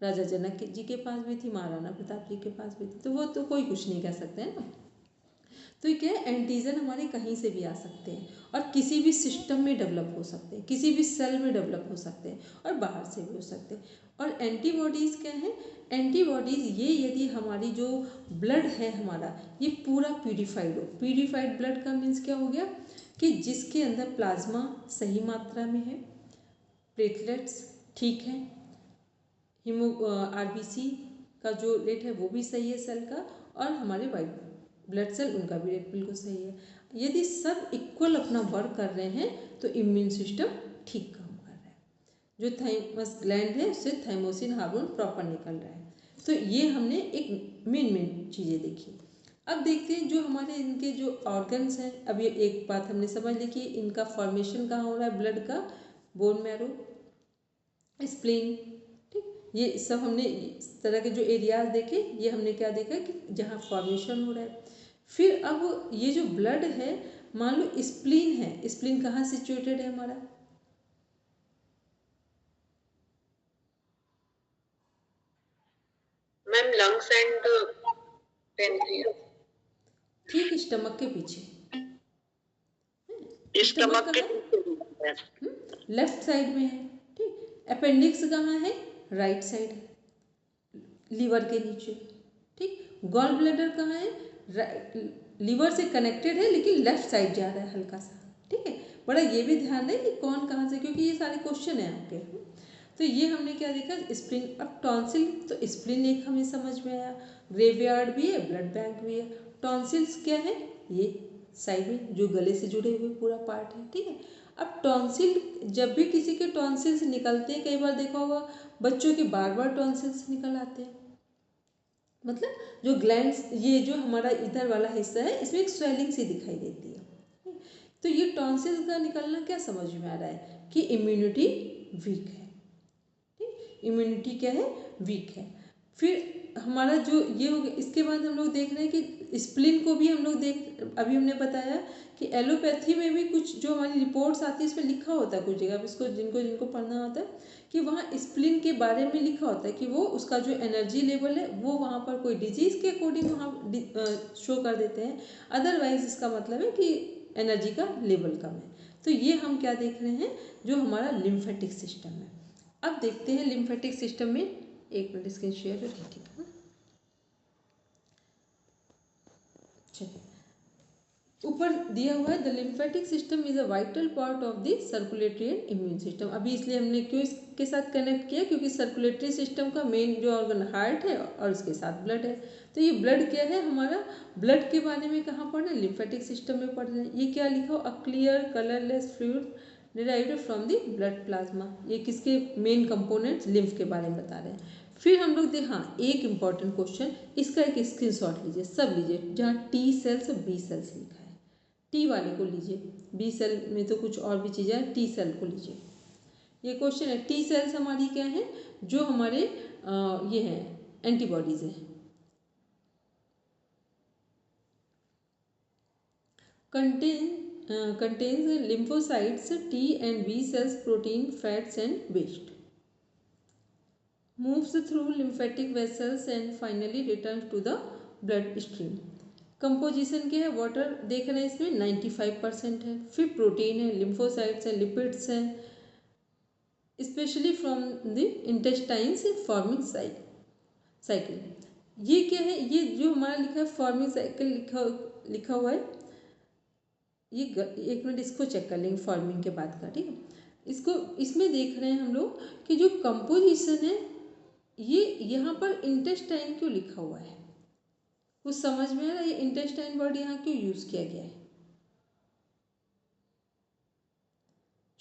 राजा जनक जी के पास भी थी, महाराणा प्रताप जी के पास भी थी, तो वो तो कोई कुछ नहीं कह सकते हैं ना। तो ये क्या है? एंटीजन हमारे कहीं से भी आ सकते हैं और किसी भी सिस्टम में डेवलप हो सकते हैं, किसी भी सेल में डेवलप हो सकते हैं और बाहर से भी हो सकते हैं। और एंटीबॉडीज़ क्या है? एंटीबॉडीज़ ये यदि हमारी जो ब्लड है हमारा ये पूरा प्यूरिफाइड हो। प्यूरिफाइड ब्लड का मीन्स क्या हो गया? कि जिसके अंदर प्लाज्मा सही मात्रा में है, प्लेटलेट्स ठीक है, RBC का जो रेट है वो भी सही है सेल का, और हमारे वाइट ब्लड सेल उनका भी रेट बिल्कुल सही है। यदि सब इक्वल अपना वर्क कर रहे हैं तो इम्यून सिस्टम ठीक काम कर रहा है। जो थाइमस ग्लैंड है उससे थाइमोसिन हार्मोन प्रॉपर निकल रहा है। तो ये हमने एक मेन चीज़ें देखी। अब देखते हैं जो हमारे इनके जो ऑर्गन्स हैं। अब ये एक बात हमने समझ ली कि इनका फॉर्मेशन कहाँ हो रहा है ब्लड का, बोन मैरो, स्प्लीन, ठीक, ये सब हमने इस तरह के जो एरियाज देखे, ये हमने क्या देखा कि जहाँ फॉर्मेशन हो रहा है। फिर अब ये जो ब्लड है, मान लो स्प्लीन है, स्प्लीन कहाँ सिचुएटेड है हमारा? मैम लंग्स एंड पेनक्रियास, ठीक स्टमक के पीछे, स्टमक के लेफ्ट साइड में है। ठीक, अपेंडिक्स कहाँ है? राइट साइड है, लीवर के नीचे। ठीक, गॉल ब्लैडर कहाँ है? लीवर से कनेक्टेड है लेकिन लेफ्ट साइड जा रहा है हल्का सा। ठीक है, बड़ा ये भी ध्यान दें कि कौन कहाँ से, क्योंकि ये सारे क्वेश्चन हैं आपके। तो ये हमने क्या देखा? स्प्लीन। अब टॉन्सिल, तो स्प्लीन एक हमें समझ में आया, ग्रेवयार्ड भी है, ब्लड बैंक भी है। टॉन्सिल्स क्या है? ये साइड में जो गले से जुड़े हुए पूरा पार्ट है। ठीक है, अब टॉन्सिल, जब भी किसी के टॉन्सिल्स निकलते हैं, कई बार देखा होगा बच्चों के बार बार टॉन्सिल्स निकल आते हैं, मतलब जो ग्लैंड्स, ये जो हमारा इधर वाला हिस्सा है इसमें एक स्वेलिंग सी दिखाई देती है। तो ये टॉन्सिल्स का निकलना क्या समझ में आ रहा है? कि इम्यूनिटी वीक है। ठीक, इम्यूनिटी क्या है? वीक है। फिर हमारा जो ये हो गया, इसके बाद हम लोग देख रहे हैं कि स्प्लीन को भी हम लोग अभी हमने बताया कि एलोपैथी में भी कुछ जो हमारी रिपोर्ट्स आती है इसमें लिखा होता है कुछ जगह, इसको जिनको पढ़ना होता है कि वहाँ स्प्लीन के बारे में लिखा होता है कि वो उसका जो एनर्जी लेवल है वो वहाँ पर कोई डिजीज़ के अकॉर्डिंग वहाँ शो कर देते हैं, अदरवाइज इसका मतलब है कि एनर्जी का लेवल कम है। तो ये हम क्या देख रहे हैं, जो हमारा लिम्फेटिक सिस्टम है। अब देखते हैं लिम्फेटिक सिस्टम में, एक मिनट स्क्रीन शेयर करें, ठीक है। चलिए, ऊपर दिया हुआ है the lymphatic system is a vital part of the circulatory and immune system. अभी इसलिए हमने क्यों इसके साथ कनेक्ट किया, क्योंकि सर्कुलेटरी सिस्टम का मेन जो ऑर्गन हार्ट है और उसके साथ ब्लड है। तो ये ब्लड क्या है, हमारा ब्लड के बारे में कहाँ पढ़ रहे हैं, लिम्फेटिक सिस्टम में पढ़ रहे हैं। ये क्या लिखा हो, a clear colourless fluid derived from the blood plasma. ये किसके मेन कंपोनेंट्स, लिम्फ के बारे में बता रहे हैं। फिर हम लोग देख, हाँ एक इम्पॉर्टेंट क्वेश्चन, इसका एक स्क्रीनशॉट लीजिए, सब लीजिए, जहाँ टी सेल्स और बी सेल्स लिखा है। टी वाले को लीजिए, बी सेल में तो कुछ और भी चीज़ें हैं, टी सेल को लीजिए। ये क्वेश्चन है, टी सेल्स हमारी क्या है, जो हमारे ये हैं एंटीबॉडीज हैं। contains lymphocytes, T and B cells, protein, fats and waste. Moves through lymphatic vessels and finally returns to the blood stream. Composition क्या है, वाटर देख रहे हैं इसमें 95% है, फिर प्रोटीन है, लिम्फोसाइट्स है, लिपिड्स हैं, specially from the intestines forming cycle. ये क्या है, ये जो हमारा लिखा है फॉर्मिंग साइकिल लिखा हुआ है, ये एक मिनट इसको चेक कर लेंगे फॉर्मिंग के बाद का, ठीक है। इसको इसमें देख रहे हैं हम लोग कि जो कंपोजिशन है ये यहाँ पर इंटेस्टाइन क्यों लिखा हुआ है, कुछ समझ में आ रहा है, ये इंटेस्टाइन वर्ड यहाँ क्यों यूज किया गया है।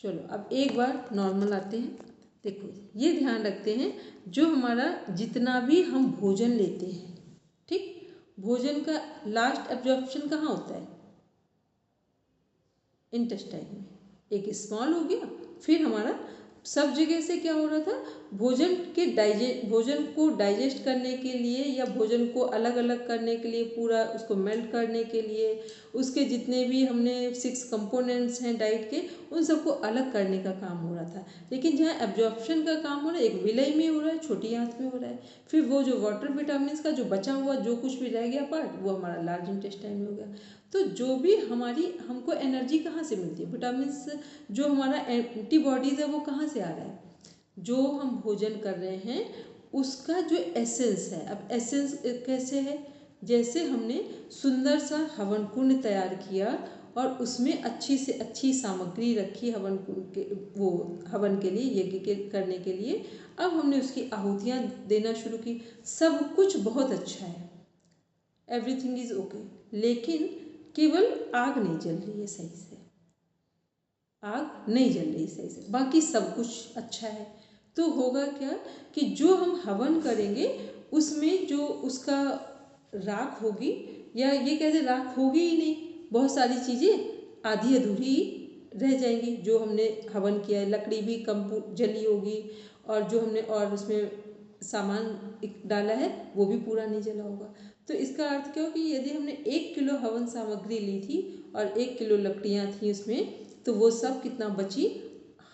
चलो अब एक बार नॉर्मल आते हैं। देखो ये ध्यान रखते हैं, जो हमारा जितना भी हम भोजन लेते हैं, ठीक, भोजन का लास्ट एब्जॉर्प्शन कहाँ होता है, इंटेस्टाइन में। एक स्मॉल हो गया, फिर हमारा सब जगह से क्या हो रहा था, भोजन को डाइजेस्ट करने के लिए या भोजन को अलग अलग करने के लिए, पूरा उसको मेल्ट करने के लिए, उसके जितने भी हमने 6 कंपोनेंट्स हैं डाइट के, उन सबको अलग करने का काम हो रहा था। लेकिन जहाँ एब्जॉर्प्शन का काम हो रहा है, एक विलय में हो रहा है, छोटी आंत में हो रहा है। फिर वो जो वाटर विटामिन का जो बचा हुआ, जो कुछ भी रह गया पार्ट, वो हमारा लार्ज इंटेस्टाइन में हो गया। तो जो भी हमको एनर्जी कहाँ से मिलती है, विटामिन्स, जो हमारा एंटीबॉडीज़ है वो कहाँ से आ रहा है, जो हम भोजन कर रहे हैं उसका जो एसेंस है। अब एसेंस कैसे है, जैसे हमने सुंदर सा हवन कुंड तैयार किया और उसमें अच्छी से अच्छी सामग्री रखी हवन कुंड के, वो हवन के लिए, यज्ञ करने के लिए। अब हमने उसकी आहुतियाँ देना शुरू की, सब कुछ बहुत अच्छा है, एवरीथिंग इज ओके, लेकिन केवल आग नहीं जल रही है सही से, आग नहीं जल रही सही से, बाकी सब कुछ अच्छा है। तो होगा क्या कि जो हम हवन करेंगे उसमें जो उसका राख होगी, या ये कहते राख होगी ही नहीं, बहुत सारी चीज़ें आधी अधूरी रह जाएंगी। जो हमने हवन किया है, लकड़ी भी कम जली होगी, और जो हमने और उसमें सामान डाला है वो भी पूरा नहीं जला होगा। तो इसका अर्थ क्या हो कि यदि हमने 1 किलो हवन सामग्री ली थी और 1 किलो लकड़ियाँ थी उसमें, तो वो सब कितना बची,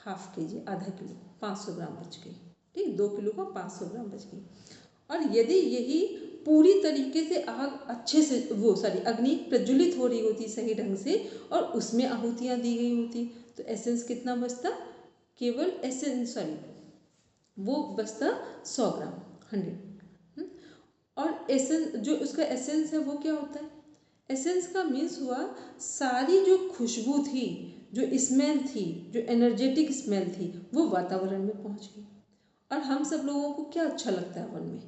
½ kg, आधा किलो, 500 ग्राम बच गई, ठीक, 2 किलो का 500 ग्राम बच गई। और यदि यही पूरी तरीके से आग अच्छे से, अग्नि प्रज्वलित हो रही होती सही ढंग से, और उसमें आहुतियाँ दी गई होती, तो एसेंस कितना बचता, केवल वो बचता 100 ग्राम, 100। और एसेंस, जो उसका एसेंस है वो क्या होता है, एसेंस का मीन्स हुआ सारी जो खुशबू थी, जो स्मेल थी, जो एनर्जेटिक स्मेल थी, वो वातावरण में पहुंच गई। और हम सब लोगों को क्या अच्छा लगता है हवन में,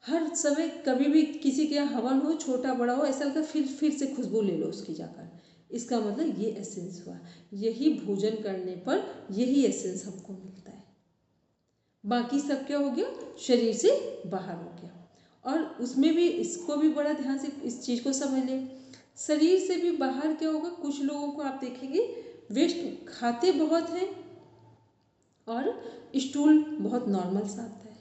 हर समय कभी भी किसी के यहाँ हवन हो, छोटा बड़ा हो, ऐसा लगता है फिर से खुशबू ले लो उसकी जाकर। इसका मतलब ये एसेंस हुआ, यही भोजन करने पर यही एसेंस हमको मिलता है। बाकी सब क्या हो गया, शरीर से बाहर हो गया। और उसमें भी इसको भी बड़ा ध्यान से इस चीज़ को समझ लें, शरीर से भी बाहर क्या होगा, कुछ लोगों को आप देखेंगे वेस्ट खाते बहुत हैं और स्टूल बहुत नॉर्मल सा आता है,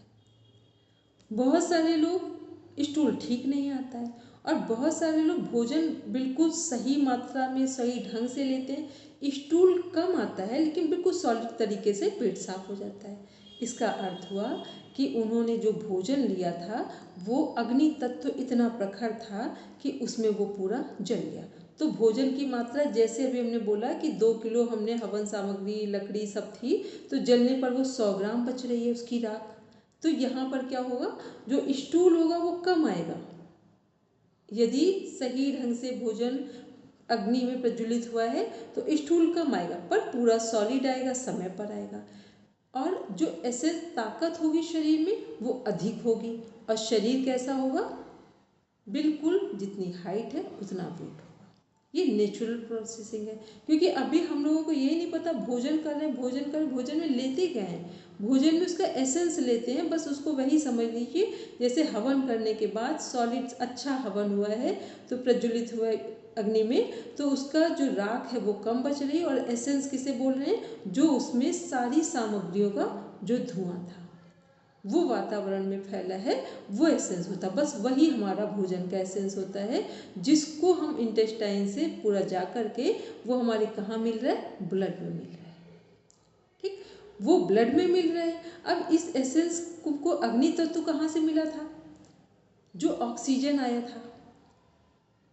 बहुत सारे लोग स्टूल ठीक नहीं आता है, और बहुत सारे लोग भोजन बिल्कुल सही मात्रा में सही ढंग से लेते हैं, स्टूल कम आता है लेकिन बिल्कुल सॉलिड तरीके से पेट साफ हो जाता है। इसका अर्थ हुआ कि उन्होंने जो भोजन लिया था वो अग्नि तत्व इतना प्रखर था कि उसमें वो पूरा जल गया। तो भोजन की मात्रा जैसे अभी हमने बोला कि 2 किलो हमने हवन सामग्री लकड़ी सब थी, तो जलने पर वो 100 ग्राम बच रही है उसकी राख। तो यहाँ पर क्या होगा, जो स्टूल होगा वो कम आएगा यदि सही ढंग से भोजन अग्नि में प्रज्वलित हुआ है, तो स्टूल कम आएगा पर पूरा सॉलिड आएगा, समय पर आएगा। और जो एसेंस ताकत होगी शरीर में वो अधिक होगी, और शरीर कैसा होगा, बिल्कुल जितनी हाइट है उतना वेट होगा। ये नेचुरल प्रोसेसिंग है, क्योंकि अभी हम लोगों को ये नहीं पता भोजन कर रहे हैं, भोजन में लेते क्या हैं, भोजन में उसका एसेंस लेते हैं, बस उसको वही समझ लीजिए। जैसे हवन करने के बाद सॉलिड अच्छा हवन हुआ है तो प्रज्वलित हुआ अग्नि में, तो उसका जो राख है वो कम बच रही है, और एसेंस किसे बोल रहे हैं, जो उसमें सारी सामग्रियों का जो धुआं था वो वातावरण में फैला है, वो एसेंस होता है। बस वही हमारा भोजन का एसेंस होता है, जिसको हम इंटेस्टाइन से पूरा जा कर के वो हमारे कहाँ मिल रहा है, ब्लड में मिल रहा है। ठीक, वो ब्लड में मिल रहा है। अब इस एसेंस को अग्नि तत्व कहाँ से मिला था, जो ऑक्सीजन आया था।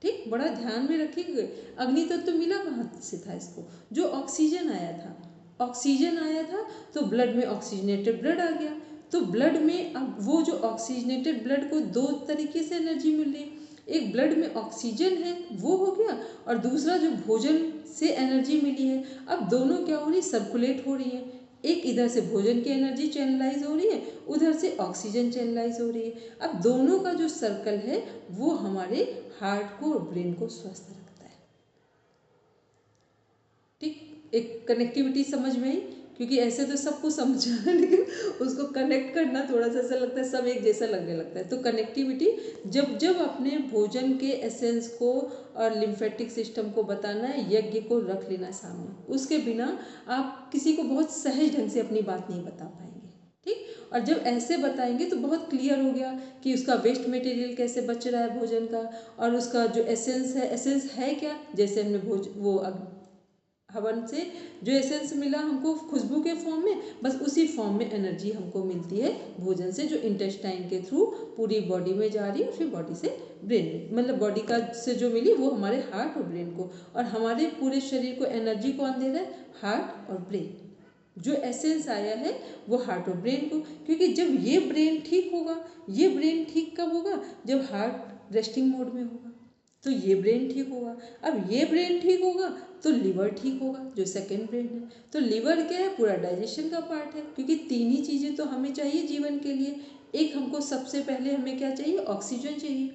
ठीक, बड़ा ध्यान में रखिएगा, अग्नि तत्व मिला कहाँ से था इसको, जो ऑक्सीजन आया था। ऑक्सीजन आया था तो ब्लड में ऑक्सीजनेटेड ब्लड आ गया, तो ब्लड में अब वो जो ऑक्सीजनेटेड ब्लड को 2 तरीके से एनर्जी मिल रही है, एक ब्लड में ऑक्सीजन है वो हो गया, और दूसरा जो भोजन से एनर्जी मिली है, अब दोनों क्या हो रही, सर्कुलेट हो रही है। एक इधर से भोजन की एनर्जी चैनलाइज हो रही है, उधर से ऑक्सीजन चैनलाइज हो रही है। अब दोनों का जो सर्कल है वो हमारे हार्ट को और ब्रेन को स्वस्थ रखता है। ठीक, एक कनेक्टिविटी समझ में आई, क्योंकि ऐसे तो सबको समझाना, लेकिन उसको कनेक्ट करना थोड़ा सा ऐसा लगता है, सब एक जैसा लगने लगता है। तो कनेक्टिविटी, जब जब अपने भोजन के एसेंस को और लिम्फेटिक सिस्टम को बताना है, यज्ञ को रख लेना सामने, उसके बिना आप किसी को बहुत सहज ढंग से अपनी बात नहीं बता पाएंगे। ठीक, और जब ऐसे बताएंगे तो बहुत क्लियर हो गया कि उसका वेस्ट मटेरियल कैसे बच रहा है भोजन का, और उसका जो एसेंस है क्या। जैसे हमने हवन से जो एसेंस मिला हमको खुशबू के फॉर्म में, बस उसी फॉर्म में एनर्जी हमको मिलती है भोजन से, जो इंटेस्टाइन के थ्रू पूरी बॉडी में जा रही है, फिर बॉडी से ब्रेन में, मतलब बॉडी का से जो मिली वो हमारे हार्ट और ब्रेन को, और हमारे पूरे शरीर को एनर्जी कौन दे रहा है, हार्ट और ब्रेन। जो एसेंस आया है वो हार्ट और ब्रेन को, क्योंकि जब ये ब्रेन ठीक होगा, ये ब्रेन ठीक कब होगा, जब हार्ट रेस्टिंग मोड में होगा, तो ये ब्रेन ठीक होगा। अब ये ब्रेन ठीक होगा तो लिवर ठीक होगा, जो सेकंड ब्रेन है। तो लिवर क्या है, पूरा डाइजेशन का पार्ट है, क्योंकि 3 ही चीज़ें तो हमें चाहिए जीवन के लिए। एक, हमको सबसे पहले हमें क्या चाहिए, ऑक्सीजन चाहिए,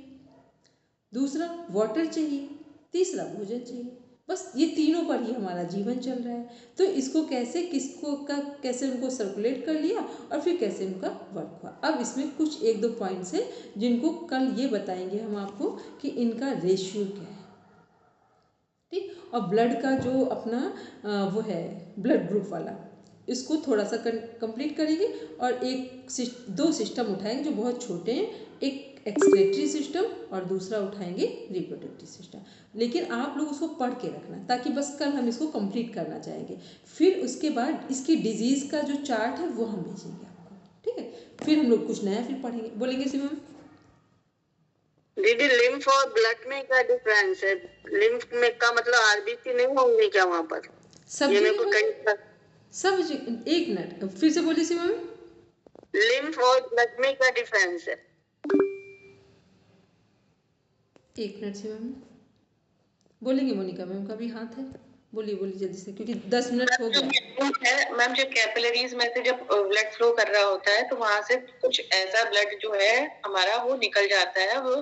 दूसरा वाटर चाहिए, तीसरा भोजन चाहिए। बस ये तीनों पर ही हमारा जीवन चल रहा है। तो इसको कैसे उनको सर्कुलेट कर लिया, और फिर कैसे उनका वर्क हुआ। अब इसमें कुछ 1-2 पॉइंट्स हैं जिनको कल ये बताएंगे हम आपको कि इनका रेशियो क्या है। ठीक, और ब्लड का जो अपना वो है ब्लड ग्रुप वाला, इसको थोड़ा सा कंप्लीट करेंगे, और 2 सिस्टम उठाएंगे जो बहुत छोटे हैं, एक एक्सक्रीटरी सिस्टम और दूसरा उठाएंगे रिप्रोडक्टिव सिस्टम। लेकिन आप लोग उसको पढ़ के रखना, ताकि बस कल हम इसको कंप्लीट करना चाहेंगे। फिर उसके बाद इसकी डिजीज़ का जो चार्ट है वो हम भेजेंगे आपको। ठीक है, फिर हम लोग कुछ नया फिर पढ़ेंगे। बोलेंगे सिमम? दीदी, लिम्फ और ब्लड में क्या डिफरेंस है? लिम्फ में का मतलब आरबीसी नहीं होंगे क्या वहाँ पर? सब एक मिनट फिर से बोलिए सिमम। लिम्फ और ब्लड में क्या डिफरेंस है? एक मिनट सिमम, बोलेंगे मोनिका मैम का भी हाथ है, बोलिए जल्दी से, क्योंकि 10 मिनट हो गया। मैम, जब कैपिलरीज में से जब ब्लड फ्लो कर रहा होता है तो वहां से कुछ ऐसा ब्लड जो है हमारा वो निकल जाता है, वो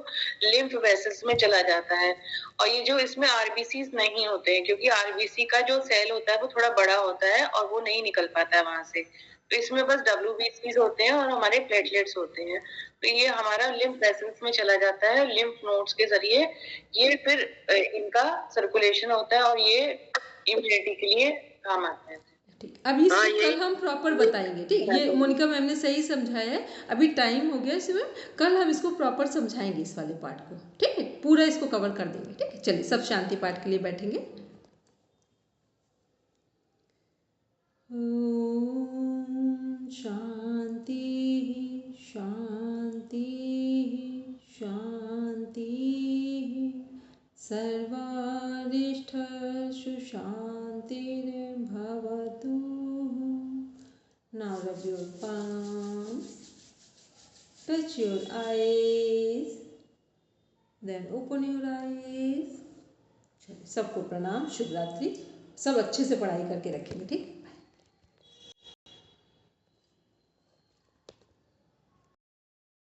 लिम्फ वेसल्स में चला जाता है। और ये जो इसमें आरबीसीज नहीं होते हैं, क्योंकि आरबीसी का जो सेल होता है वो थोड़ा बड़ा होता है और वो नहीं निकल पाता है वहां से। तो इसमें बस डब्ल्यूबीसीज होते हैं और हमारे प्लेटलेट्स होते हैं। तो ये हमारा लिम्फ वेसल्स में चला जाता है, लिम्फ नोड्स के जरिए ये फिर इनका सर्कुलेशन होता है, और ये इम्यूनिटी के लिए काम आते हैं। ठीक, अभी इसको कल हम प्रॉपर बताएंगे। ठीक, ये मोनिका मैम ने सही समझाया है। अभी टाइम हो गया इसमें, कल हम इसको प्रॉपर समझाएंगे इस वाले पार्ट को। ठीक है, पूरा इसको कवर कर देंगे। ठीक है, चलिए सब शांति पाठ के लिए बैठेंगे। ओम शांति शांति शांति, सर्वारिष्ठसु शान्तिर्भवतु। Now rub your palms, touch your eyes, then open your eyes. चलिए, सबको प्रणाम, शुभ रात्रि। सब अच्छे से पढ़ाई करके रखेंगे। ठीक।